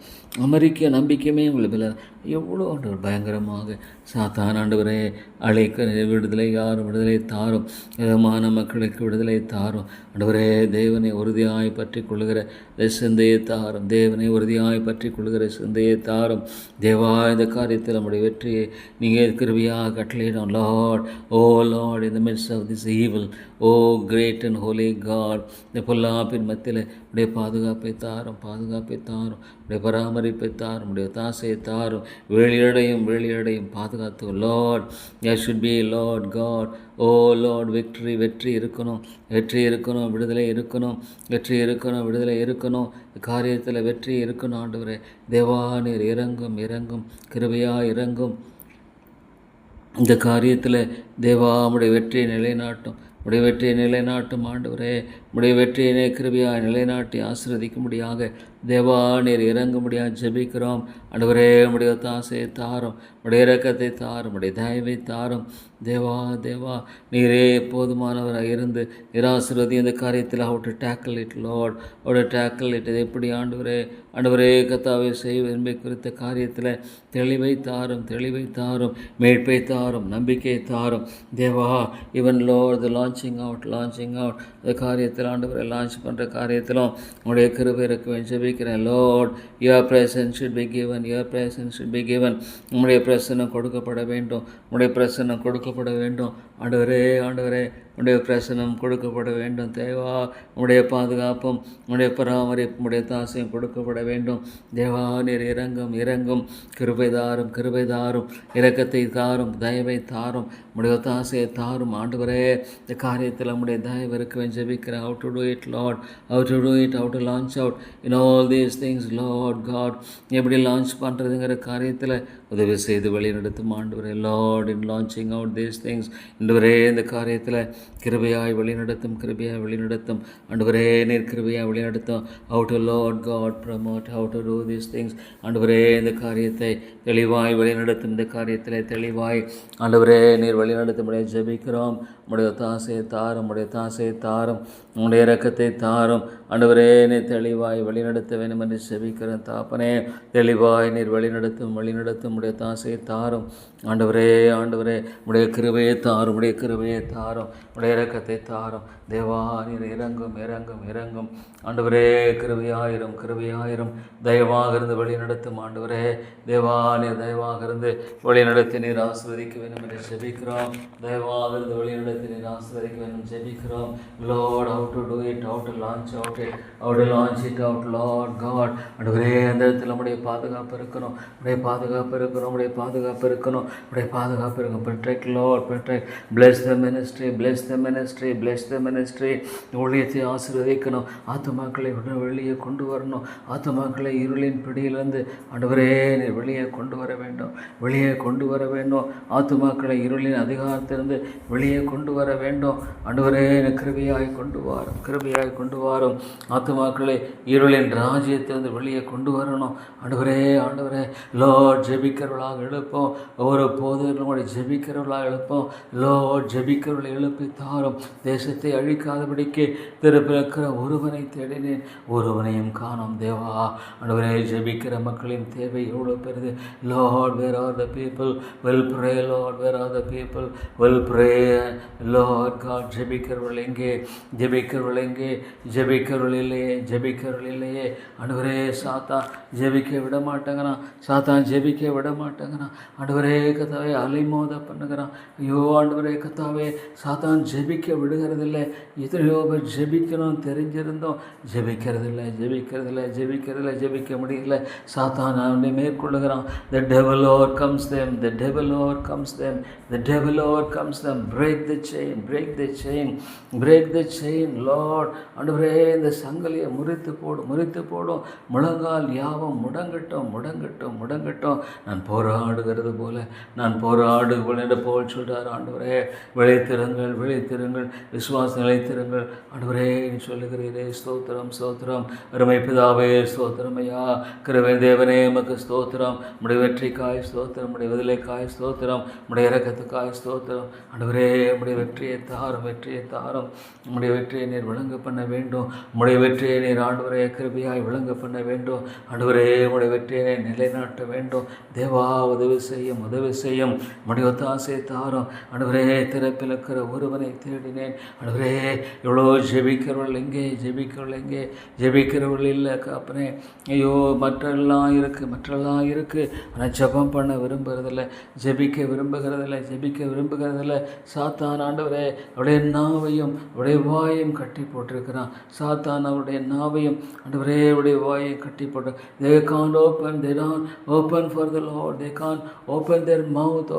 எவ்வளோ ஆண்டவர் பயங்கரமாக சாத்தான் ஆண்டவரே அழைக்க விடுதலை தாரும், விதமான மக்களுக்கு விடுதலை தாரும் ஆண்டவரே. தேவனை உறுதியாய் பற்றி கொள்ளுகிற சிந்தையை தாரும், தாரும் தேவா. இந்த காரியத்தில் நம்முடைய வெற்றியை நீங்கள் கிருபையாக கட்டளையிடும். Lord in the midst of this evil, great and holy God, இந்த பொல்லாப்பின் மத்தியில் உடைய பாதுகாப்பை தாரும், உடைய பராமரிப்பை தாரும், உடைய தாசையை தாரும். வேலியடையும் பாதுகாத்து Lord. there should be Lord God, Lord வெற்றி இருக்கணும், விடுதலை இருக்கணும், காரியத்தில் வெற்றி இருக்கணும் ஆண்டவரே. தேவா நீர் இறங்கும், கிருபையா இறங்கும். இந்த காரியத்தில் தேவா உடைய வெற்றியை நிலைநாட்டும் ஆண்டவரே. உடைய வெற்றியினை கிருபையாய் நிலைநாட்டி ஆசீர்வதிக்கும்படியாக தேவா நீர் இறங்கும்படியாக ஜெபிக்கிறோம். ஆண்டவரே உடைய தாசையை தாரும், உடைய இரக்கத்தை தாரும், உடைய தயவை தாரும். தேவா தேவா நீரே போதுமானவராக இருந்து நிராசிர்வதி இந்த காரியத்தில் அவுட்டு டேக்கிள் இட் லார்ட், அவருடைய டேக்கிள் இட். எப்படி ஆண்டவரே கத்தாவை செய்வது என்பதை குறித்த காரியத்தில் தெளிவை தாரும், தெளிவை தாரும், மீட்பை தாரும், நம்பிக்கை தாரும். தேவா ஈவன் லார்ட் த லான்ச்சிங் அவுட் இந்த காரியத்தில் ஆண்டவரை லான்ச் பண்ணுற காரியத்திலும் உங்களுடைய கிருபை இருக்க ஜெபிக்கிறேன். Lord your presence should be given, your presence should be given. உங்களுடைய பிரசன்னம் கொடுக்கப்பட வேண்டும், உங்களுடைய பிரசன்னம் கொடுக்கப்பட வேண்டும். ஆண்டவரே உடைய பிரசனம் கொடுக்கப்பட வேண்டும். தேவா உடைய பாதுகாப்பும் உடைய பராமரிப்பு உடைய தாசையும் கொடுக்கப்பட வேண்டும். தேவா நீர் இறங்கும் கிருபை தாரும், இரக்கத்தை தாரும், தயவை தாரும், உடைய தாசையை தாரும். ஆண்டவரே இந்த காரியத்தில் உடைய தயவு இருக்க ஜெபிக்கிறேன். how to do it Lord, how to launch out in all these things Lord God. எப்படி லான்ச் பண்ணுறதுங்கிற காரியத்தில் உதவி செய்து வழி நடத்தும் ஆண்டவரே. Lord in launching out these things ஆண்டவரே இந்த காரியத்தில் கிருபையாய் வழி நடத்தும் ஆண்டவரே. நீர் கிருபையாய் வழி நடத்தும். how to Lord God promote, how to do these things ஆண்டவரே இந்த காரியத்தை தெளிவாய் வழி நடத்தும். இந்த காரியத்தில் தெளிவாய் ஆண்டவரே நீர் வழி நடத்தும்படியாக ஜெபிக்கிறோம். உடைய தாசையை தாரும், உடைய இரக்கத்தை தாரும். ஆண்டவரே நீர் தெளிவாய் வழி நடத்த வேண்டும் என்று ஜெபிக்கிறேன். தாப்பனே தெளிவாய் நீர் வழி நடத்தும் உடைய தாசையை தாரும். ஆண்டவரே உடைய கிருபையை தாரும், உடைய இரக்கத்தை தாரும். தேவா நீர் இறங்கும். ஆண்டவரே கிருபையாயிரும் தயவாக இருந்து வழி நடத்தும். ஆண்டவரே தேவா நீர் தயவாக இருந்து வழி நடத்தி நீர் ஆசீர்வதிக்க வேண்டும் என்று ஜெபிக்கிறோம். தயவாக இருந்து வழி நடத்தி நீர் ஆசீர்வதிக்க வேண்டும் ஜெபிக்கிறோம். Lord how to do it, how to launch it out Lord God. ஆண்டவரே அந்த இடத்துல உடைய பாதுகாப்பு இருக்கணும், protect Lord, protect. bless the ministry. ஊழியத்தை ஆசீர்வதிக்கணும். ஆத்துமாக்களை வெளியே கொண்டு வரணும். ஆத்துமாக்களை இருளின் பிடியிலிருந்து ஆண்டவரே நீர் வெளியே கொண்டு வர வேண்டும். ஆத்துமாக்களை இருளின் அதிகாரத்திலிருந்து வெளியே கொண்டு வர வேண்டும். ஆண்டவரே கிருபையாய் கொண்டு வாரும். ஆத்துமாக்களை இருளின் ராஜ்யத்திலிருந்து வெளியே கொண்டு வரணும். ஆண்டவரே லார்ட் ஜெபிக்கிறவர்களாக எழுப்போம். ஒவ்வொரு போதகர்களும் ஜெபிக்கிறவர்களாக எழுப்போம். லார்ட் ஜெபிக்கிறவர்களை எழுப்பி தாரும். தேசத்தை அழிக்காதபடிக்கு திருப்பிறக்கிற ஒருவனை தேடினேன், ஒருவனையும் காணோம். தேவா ஆண்டவரே ஜெபிக்கிற மக்களின் தேவை எவ்வளோ பெருது. Lord where are the people will pray, Lord where are the people will pray Lord God. ஜெபிக்கிறவர்கள் எங்கே? ஜெபிக்கிறவர்கள் இல்லையே. ஆண்டவரே சாத்தான் ஜெபிக்க விட மாட்டேங்கிறான். ஆண்டவரே கத்தாவே அலைமோத பண்ணுகிறான். ஐயோ ஆண்டவரே கத்தாவே சாத்தான் ஜெபிக்க விடுகிறதில்லை. எத்தனையோ பேர் ஜெபிக்கணும் தெரிஞ்சிருந்தோம், ஜெபிக்க முடியல. சாத்தான் அவனை மேற்கொள்ளுகிறான். the devil overcomes them. break the chain Lord. ஆண்டவரே இந்த சங்கிலியை முறித்து போடும். முழங்கால் யாவும் முடங்கட்டும். நான் போராடுகிறது போல என்று போல் சொல்றார். ஆண்டவரே விழித்திருங்கள், விசுவாசம் நிலைத்திருங்கள். ஆண்டவரே நீ சொல்லுகிறீரே. ஸ்தோத்திரம். அருமை பிதாவே ஸ்தோத்திரம். ஐயா கிருபை தேவனே உமக்கு ஸ்தோத்திரம். உடைய வெற்றிக்காய் ஸ்தோத்திரம், உடைய விடுதலைக்காய் ஸ்தோத்திரம், உடைய இரக்கத்துக்காய் ஸ்தோத்திரம். ஆண்டவரே உடைய வெற்றியை தாரும். உடைய வெற்றியை நீர் விளங்க பண்ண வேண்டும். உடைய வெற்றியை நீர் ஆண்டவரே கிருபையாய் விளங்க பண்ண வேண்டும். ஆண்டவரே உடைய வெற்றியை நிலைநாட்ட வேண்டும். தேவா உதவி செய்யும். உடைய ஒத்தாசையை தாரும். ஆண்டவரே திறப்பில் இருக்கிற ஒருவனை தேடினேன். ஆண்டவரே எவ்வளோ ஜெபிக்கிறவர்கள் எங்கே? ஜெபிக்கிறவர்கள் இல்லை காப்பனே. ஐயோ மற்றெல்லாம் இருக்கு. ஆனால் ஜெபம் பண்ண விரும்புகிறதில்லை, ஜெபிக்க விரும்புகிறதில்லை. சாத்தான் ஆண்டவரே அவருடைய நாவையும் அவருடைய வாயையும் கட்டி போட்டிருக்கிறான். சாத்தான் அவருடைய நாவையும் ஆண்டவரே அவருடைய வாயையும் கட்டி போட்டு they can't open for the Lord. They can't open their mouth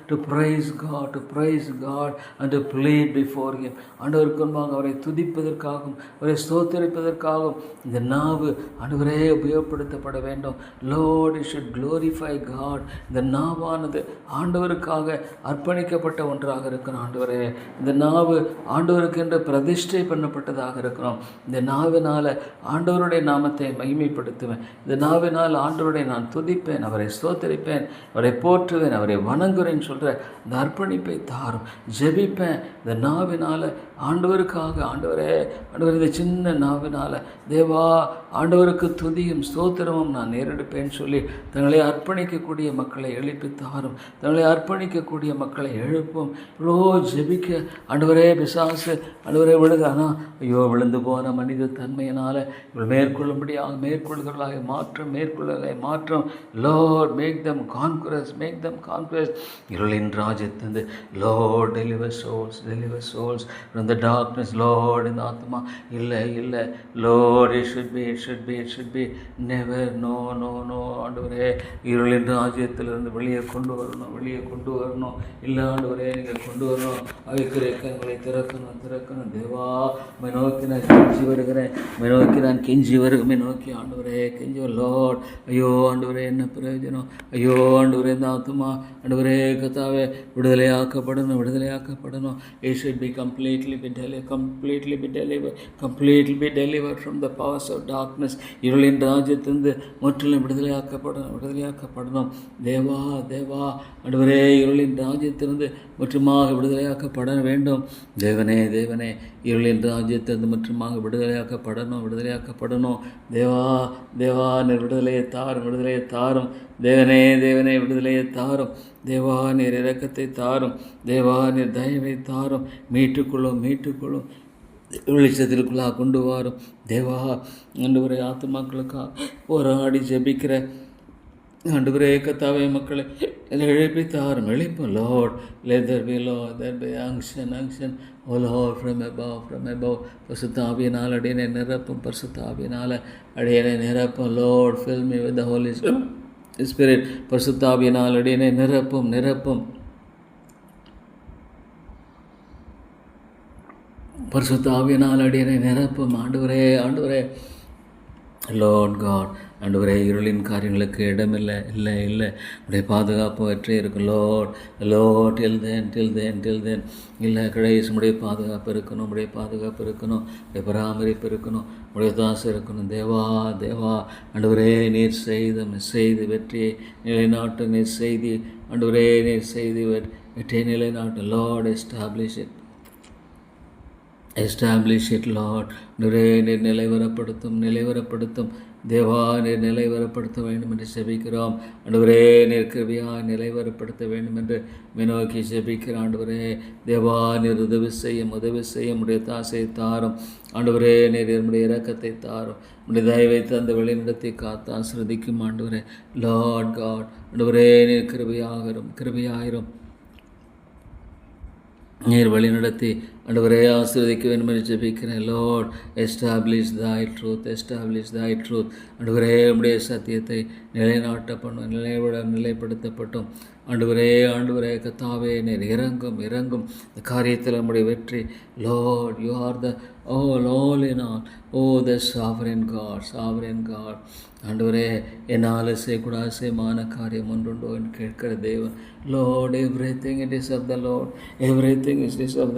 to praise God and to plead before Him. ஆண்டவருக்கு முன்பாக அவரை துதிப்பதற்காகவும் அவரை ஸ்தோத்திரிப்பதற்காகவும் இந்த நாவு ஆண்டவரே உபயோகப்படுத்தப்பட வேண்டும். Lord it should glorify God. இந்த நாவானது ஆண்டவருக்காக அர்ப்பணிக்கப்பட்ட ஒன்றாக இருக்கணும். ஆண்டவரே, இந்த நாவு ஆண்டவருக்கு என்று பிரதிஷ்டை பண்ணப்பட்டதாக இருக்கணும். இந்த நாவினால் ஆண்டவருடைய நாமத்தை மகிமைப்படுத்துவேன். இந்த நாவினால் ஆண்டவருடைய நான் துதிப்பேன், அவரை ஸ்தோத்தரிப்பேன், அவரை போற்றுவேன், அவரை வணங்குறேன்னு சொல்கிற இந்த அர்ப்பணிப்பை தாரும். ஜெபிப்பேன் இந்த நாவினால் ஆண்டவருக்காக. ஆண்டவரே, ஆண்டவர் இந்த சின்ன நாவினால் தேவா ஆண்டவருக்கு துதியும் ஸ்தோத்திரமும் நான் நேரெடுப்பேன்னு சொல்லி தங்களை அர்ப்பணிக்கக்கூடிய மக்களை எழுப்பி தாரும். தங்களை அர்ப்பணிக்கக்கூடிய மக்களை எழுப்பும். இவ்வளோ ஜெபிக்க ஆண்டவரே பிசாசு ஆண்டவரே விழுதானா, ஐயோ விழுந்து போன மனித தன்மையினால் இவள் மேற்கொள்ளுதலாக மாற்றம். லார்ட் மேக் தம் கான்குரஸ், இருளின் ராஜ்யத்திலிருந்து Lord deliver souls from the darkness. Lord இந்த ஆத்மா இல்லை Lord it should be never. no ஆண்டவரே, இருளின் ராஜ்யத்திலிருந்து வெளியே கொண்டு வரணும். இல்லை ஆண்டவரே, நீங்கள் கொண்டு வரணும். அவைக்கு ரெக்கங்களை திறக்கணும். தேவா, மை நோக்கி நான் கெஞ்சி வருகிறேன். நோக்கி ஆண்டவரே கெஞ்சி. லார்ட், ஐயோ ஆண்டவரே என்ன பிரயோஜனம், ஐயோ ஆண்டவரே இந்த ஆத்மா ஆண்டவரே கத்தாவே விடுதலையாக்கப்படணும். It should be completely be delivered from the powers of darkness. இருளின் ராஜ்யத்திலிருந்து முற்றிலும் விடுதலையாக்கப்படணும். தேவா ஆண்டவரே, இருளின் ராஜ்யத்திலிருந்து முற்றுமாக விடுதலையாக்கப்பட வேண்டும். தேவனே, இருளின் ராஜ்யத்திலிருந்து முற்றுமாக விடுதலையாக்கப்படணும். தேவா நீர் விடுதலையை தாரும். தேவனே விடுதலையை தாரும். தேவா நீர் இரக்கத்தை தாரும். தேவா நீர் தயவை தாரும். மீட்டுக்கொள்ளும் வெளிச்சத்திற்குள்ளாக கொண்டு வரும். தேவா ஆண்டவரே, ஆத்துமாக்களுக்காக போராடி ஜெபிக்கிற ஆண்டவரே கத்தாவே மக்களை எழுப்பி தாரும். Lord, let there be unction. Oh Lord, from above. பரிசுத்தாவியினால் அடியேனை நிரப்பும். Lord, fill me with the Holy Spirit. பரிசுத்தாவியினால் அடியேனை நிரப்பும். பரிசுத்தாவியினால் அடியேனை நிரப்பும். ஆண்டவரே லார்ட் காட், ஆண்டவரே, இருளின் காரியங்களுக்கு இடமில்லை. உடைய பாதுகாப்பு வெற்றி இருக்கும். லார்ட் till then இல்லை கடைசி உடைய பாதுகாப்பு இருக்கணும். உடைய பராமரிப்பு இருக்கணும். உடைய தாசம் இருக்கணும். தேவா ஆண்டவரே, நீர் செய்து வெற்றியை நிலைநாட்டு. நீர் செய்தி ஆண்டவரே, நீர் செய்தி வெற்றியை நிலைநாட்டு. Lord, establish it Lord. நீர் நிலைவரப்படுத்தும். தேவா, நீர் நிலைவரப்படுத்த வேண்டும் என்று செபிக்கிறோம். ஆண்டவரே, நீர் கிருபையாய் நிலைவரப்படுத்த வேண்டும் என்று நோக்கி செபிக்கிறோம். ஆண்டவரே, தேவா, நீர் உதவி செய்யும். உடைய தாசை தாரும். ஆண்டவரே, நீர் என்னுடைய இரக்கத்தை தாரும். உடைய தயவை தந்து வழிநடத்தி காத்து ஆசீர்வதிக்கும். ஆண்டவரே, லார்ட் காட், ஆண்டவரே, நீர் கிருபையாயிரும். நீர் வழி நடத்தி ஆண்டவரே ஆசீர்வதிக்க வேண்டும் என்று ஜெபிக்கிறேன். Lord, establish thy truth. ஆண்டவரே, உம்முடைய சத்தியத்தை நிலைப்படுத்தப்பட்டும். ஆண்டவரே கத்தாவே, நீர் இறங்கும் இந்த காரியத்தில் நம்முடைய வெற்றி. Lord, you are the all in all. The sovereign God. ஆண்டவரே, என்னால் செய்யக்கூடாது செய்யமான காரியம் ஒன்றுண்டோ என்று கேட்கிற தேவன். Lord, everything it is of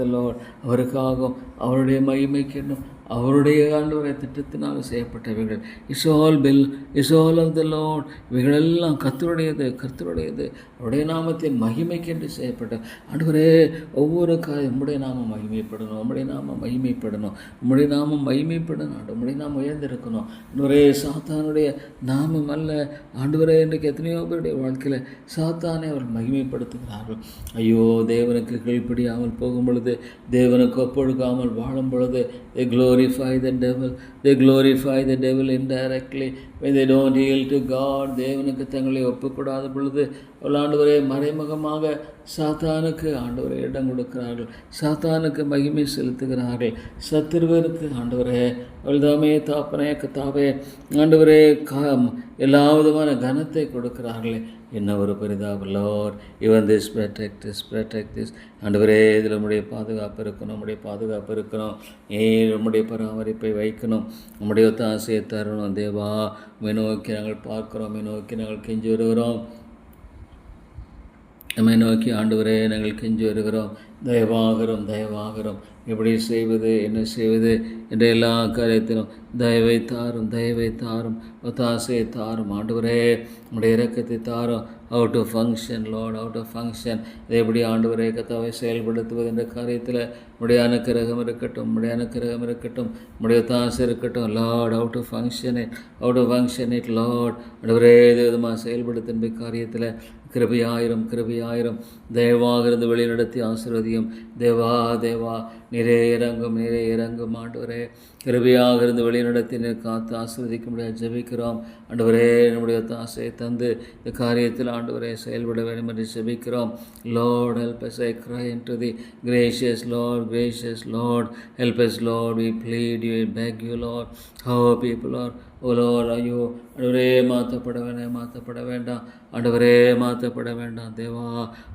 the Lord. அவருக்காகவும் அவருடைய மகிமைக்கென்னும் அவருடைய ஆண்டவரை திட்டத்தினால் செய்யப்பட்டவைகள். It's all of the Lord. இவைகளெல்லாம் கர்த்தருடையது. அவருடைய நாமத்தின் மகிமைக்கென்று செய்யப்பட்ட ஆண்டவரே, ஒவ்வொரு காரியம் உம்முடைய நாமம் மகிமைப்படணும். உம்முடைய நாமம் உம்முடைய நாமம் உயர்ந்திருக்கணும். ஆண்டவரே, சாத்தானுடைய நாமம் அல்ல ஆண்டவரே. இன்றைக்கு எத்தனையோ பேருடைய வாழ்க்கையில் சாத்தானை அவர் மகிமைப்படுத்துகிறார்கள். ஐயோ, தேவனுக்கு கீழ்ப்படியாமல் போகும் பொழுது, தேவனுக்கு ஒப்பொழுக்காமல் வாழும் பொழுது, they glorify the devil indirectly when they don't yield to God. தேவனுக்கு தங்களை ஒப்புக்கூடாத பொழுது ஆண்டவரே மறைமுகமாக சாத்தானுக்கு ஆண்டவரை இடம் கொடுக்கிறார்கள். சாத்தானுக்கு மகிமை செலுத்துகிறார்கள். சத்துருவருக்கு ஆண்டவரே அவள்தாமே தாப்பனே கத்தாவே ஆண்டவரே எல்லா விதமான கனத்தை கொடுக்கிறார்களே. என்ன ஒரு பரிதாபம். Lord, even this protect this. ஆண்டவரே, இதில் நம்முடைய பாதுகாப்பு இருக்கணும். உம்முடைய பராமரிப்பை வைக்கணும். உம்முடைய ஒத்தாசையை தரணும். தேவா, உம்மை நோக்கி நாங்கள் பார்க்கிறோம், உம்மை நோக்கி நாங்கள் கெஞ்சி வருகிறோம். நம்மை நோக்கி ஆண்டவரே நாங்கள் கெஞ்சி வருகிறோம். தயவாகிறோம், தயவாகிறோம். எப்படி செய்வது, என்ன செய்வது என்ற எல்லா காரியத்திலும் தயவை தாரும், தயவை தாரும், ஒத்தாசையை தாரும். ஆண்டவரே உடைய இரக்கத்தை தாரும். Out of function Lord, out of function. இதை எப்படி ஆண்டவரே கர்த்தாவை செயல்படுத்துவது என்ற காரியத்தில் உடைய அனுக்கிரகம் இருக்கட்டும், உடைய அனுக்கிரகம் இருக்கட்டும், உடைய ஒத்தாசை இருக்கட்டும். Lord out of function it, out of function it Lord. ஆண்டவரே இது விதமாக செயல்படுத்த காரியத்தில் கிருபையாயிரம், கிருபையாயிரம். தயவாக இருந்து வழி நடத்தி ஆசீர்வதியும். தேவா, தேவா நீரே இறங்கும், நீரே இறங்கும். ஆண்டவரே கிருபையாக இருந்து வழி நடத்தி நீர் காத்து ஆசீர்வதிக்க முடியாது ஜெபிக்கிறோம். ஆண்டவரே நம்முடைய ஆசையை தந்து இந்த காரியத்தில் ஆண்டவரே செயல்பட வேண்டும் என்று ஜெபிக்கிறோம். Lord help us, I cry unto thee, gracious Lord, gracious Lord, help us Lord, we plead you, we beg you Lord. Our people are, oh Lord, ஐயோ ஆண்டவரே மாற்றப்பட வேண்டாம், மாற்றப்பட வேண்டாம் ஆண்டவரே, மாற்றப்பட வேண்டாம் தேவா.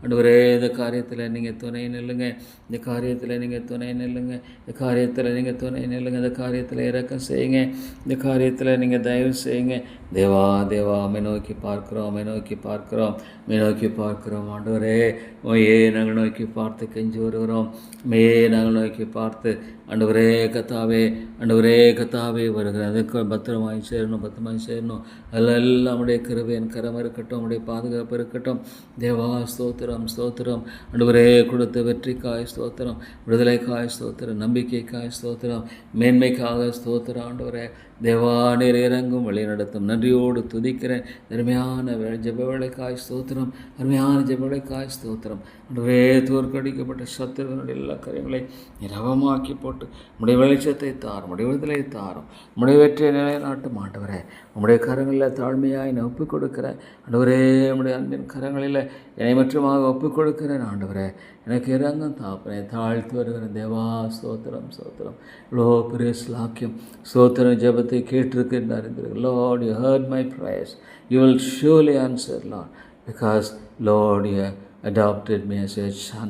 ஆண்டவரே இந்த காரியத்தில் நீங்கள் துணை நில்லுங்க, இந்த காரியத்தில் நீங்கள் துணை நில்லுங்க, இந்த காரியத்தில் நீங்கள் துணை நில்லுங்க, இந்த காரியத்தில் இரக்கம் செய்யுங்க, இந்த காரியத்தில் நீங்கள் தயவு செய்யுங்க தேவா. தேவா அம்மை நோக்கி பார்க்குறோம், அம்மை நோக்கி பார்க்குறோம், அம்மை நோக்கி பார்க்குறோம். ஆண்டவரே மையே நாங்கள் நோக்கி பார்த்து கெஞ்சி வருகிறோம். மையே நாங்கள் நோக்கி பார்த்து ஆண்டவரே கத்தாவே, ஆண்டவரே கத்தாவே வருகிறேன். அதுக்கு பத்திரமாய் சேரணும், பத்திரமாய் சேரணும். அதெல்லாம் நம்முடைய கிருபையின் கரம் இருக்கட்டும், நம்முடைய பாதுகாப்பு இருக்கட்டும் தேவா. ஸ்தோத்திரம், ஸ்தோத்திரம். ஆண்டவரே கொடுத்த வெற்றிக்காய் ஸ்தோத்திரம், விடுதலைக்காய் ஸ்தோத்திரம், நம்பிக்கைக்காய் ஸ்தோத்திரம், மேன்மைக்காக ஸ்தோத்திரம். ஆண்டவரே தேவா நீர் இறங்கும், வழி நடத்தும். நன்றியோடு துதிக்கிறேன். அருமையான ஜெபவேளைக்காய் ஸ்தோத்திரம், அருமையான ஜெபவேளைக்காய் ஸ்தோத்திரம். ஆண்டவரே தோற்கடிக்கப்பட்ட சத்துருவினுடைய எல்லா காரியங்களையும் நிரவமாக்கி போட்டு உடைய வெளிச்சத்தை தாரும், உடைய விடுதலை தாரும், உடைய வெற்றியை நிலைநாட்டும். ஆண்டவரே உம்முடைய கரங்களில் தாழ்மையாக என்னை ஒப்புக் கொடுக்கிறேன். ஆண்டவரே உம்முடைய அன்பின் கரங்களில் என்னை மற்றுமாக ஒப்புக் கொடுக்கிறேன். ஆண்டவரே எனக்கு இறங்கும் தாப்பனே, தாழ்த்து வருகிறேன் தேவா. ஸ்தோத்திரம், ஸ்தோத்திரம். இவ்வளோ பெரிய ஸ்லாக்கியம் ஸ்தோத்திரம். ஜெபத்தை கேட்டிருக்கிறேன் அறிந்திருக்கிறேன். Lord you heard my prayers, you will surely answer Lord, because Lord you adopted me as a son.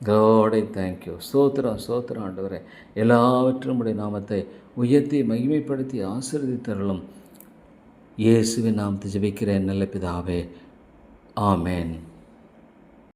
God, I thank you. ஸ்தோத்திரம், ஸ்தோத்திரம். ஆண்டவரே எல்லாவற்றும் உடைய நாமத்தை உயர்த்தி மகிமைப்படுத்தி ஆசீர்வதித்தருளும். இயேசுவின் நாமத்தை ஜெபிக்கிறேன் நல்ல பிதாவே, ஆமென்.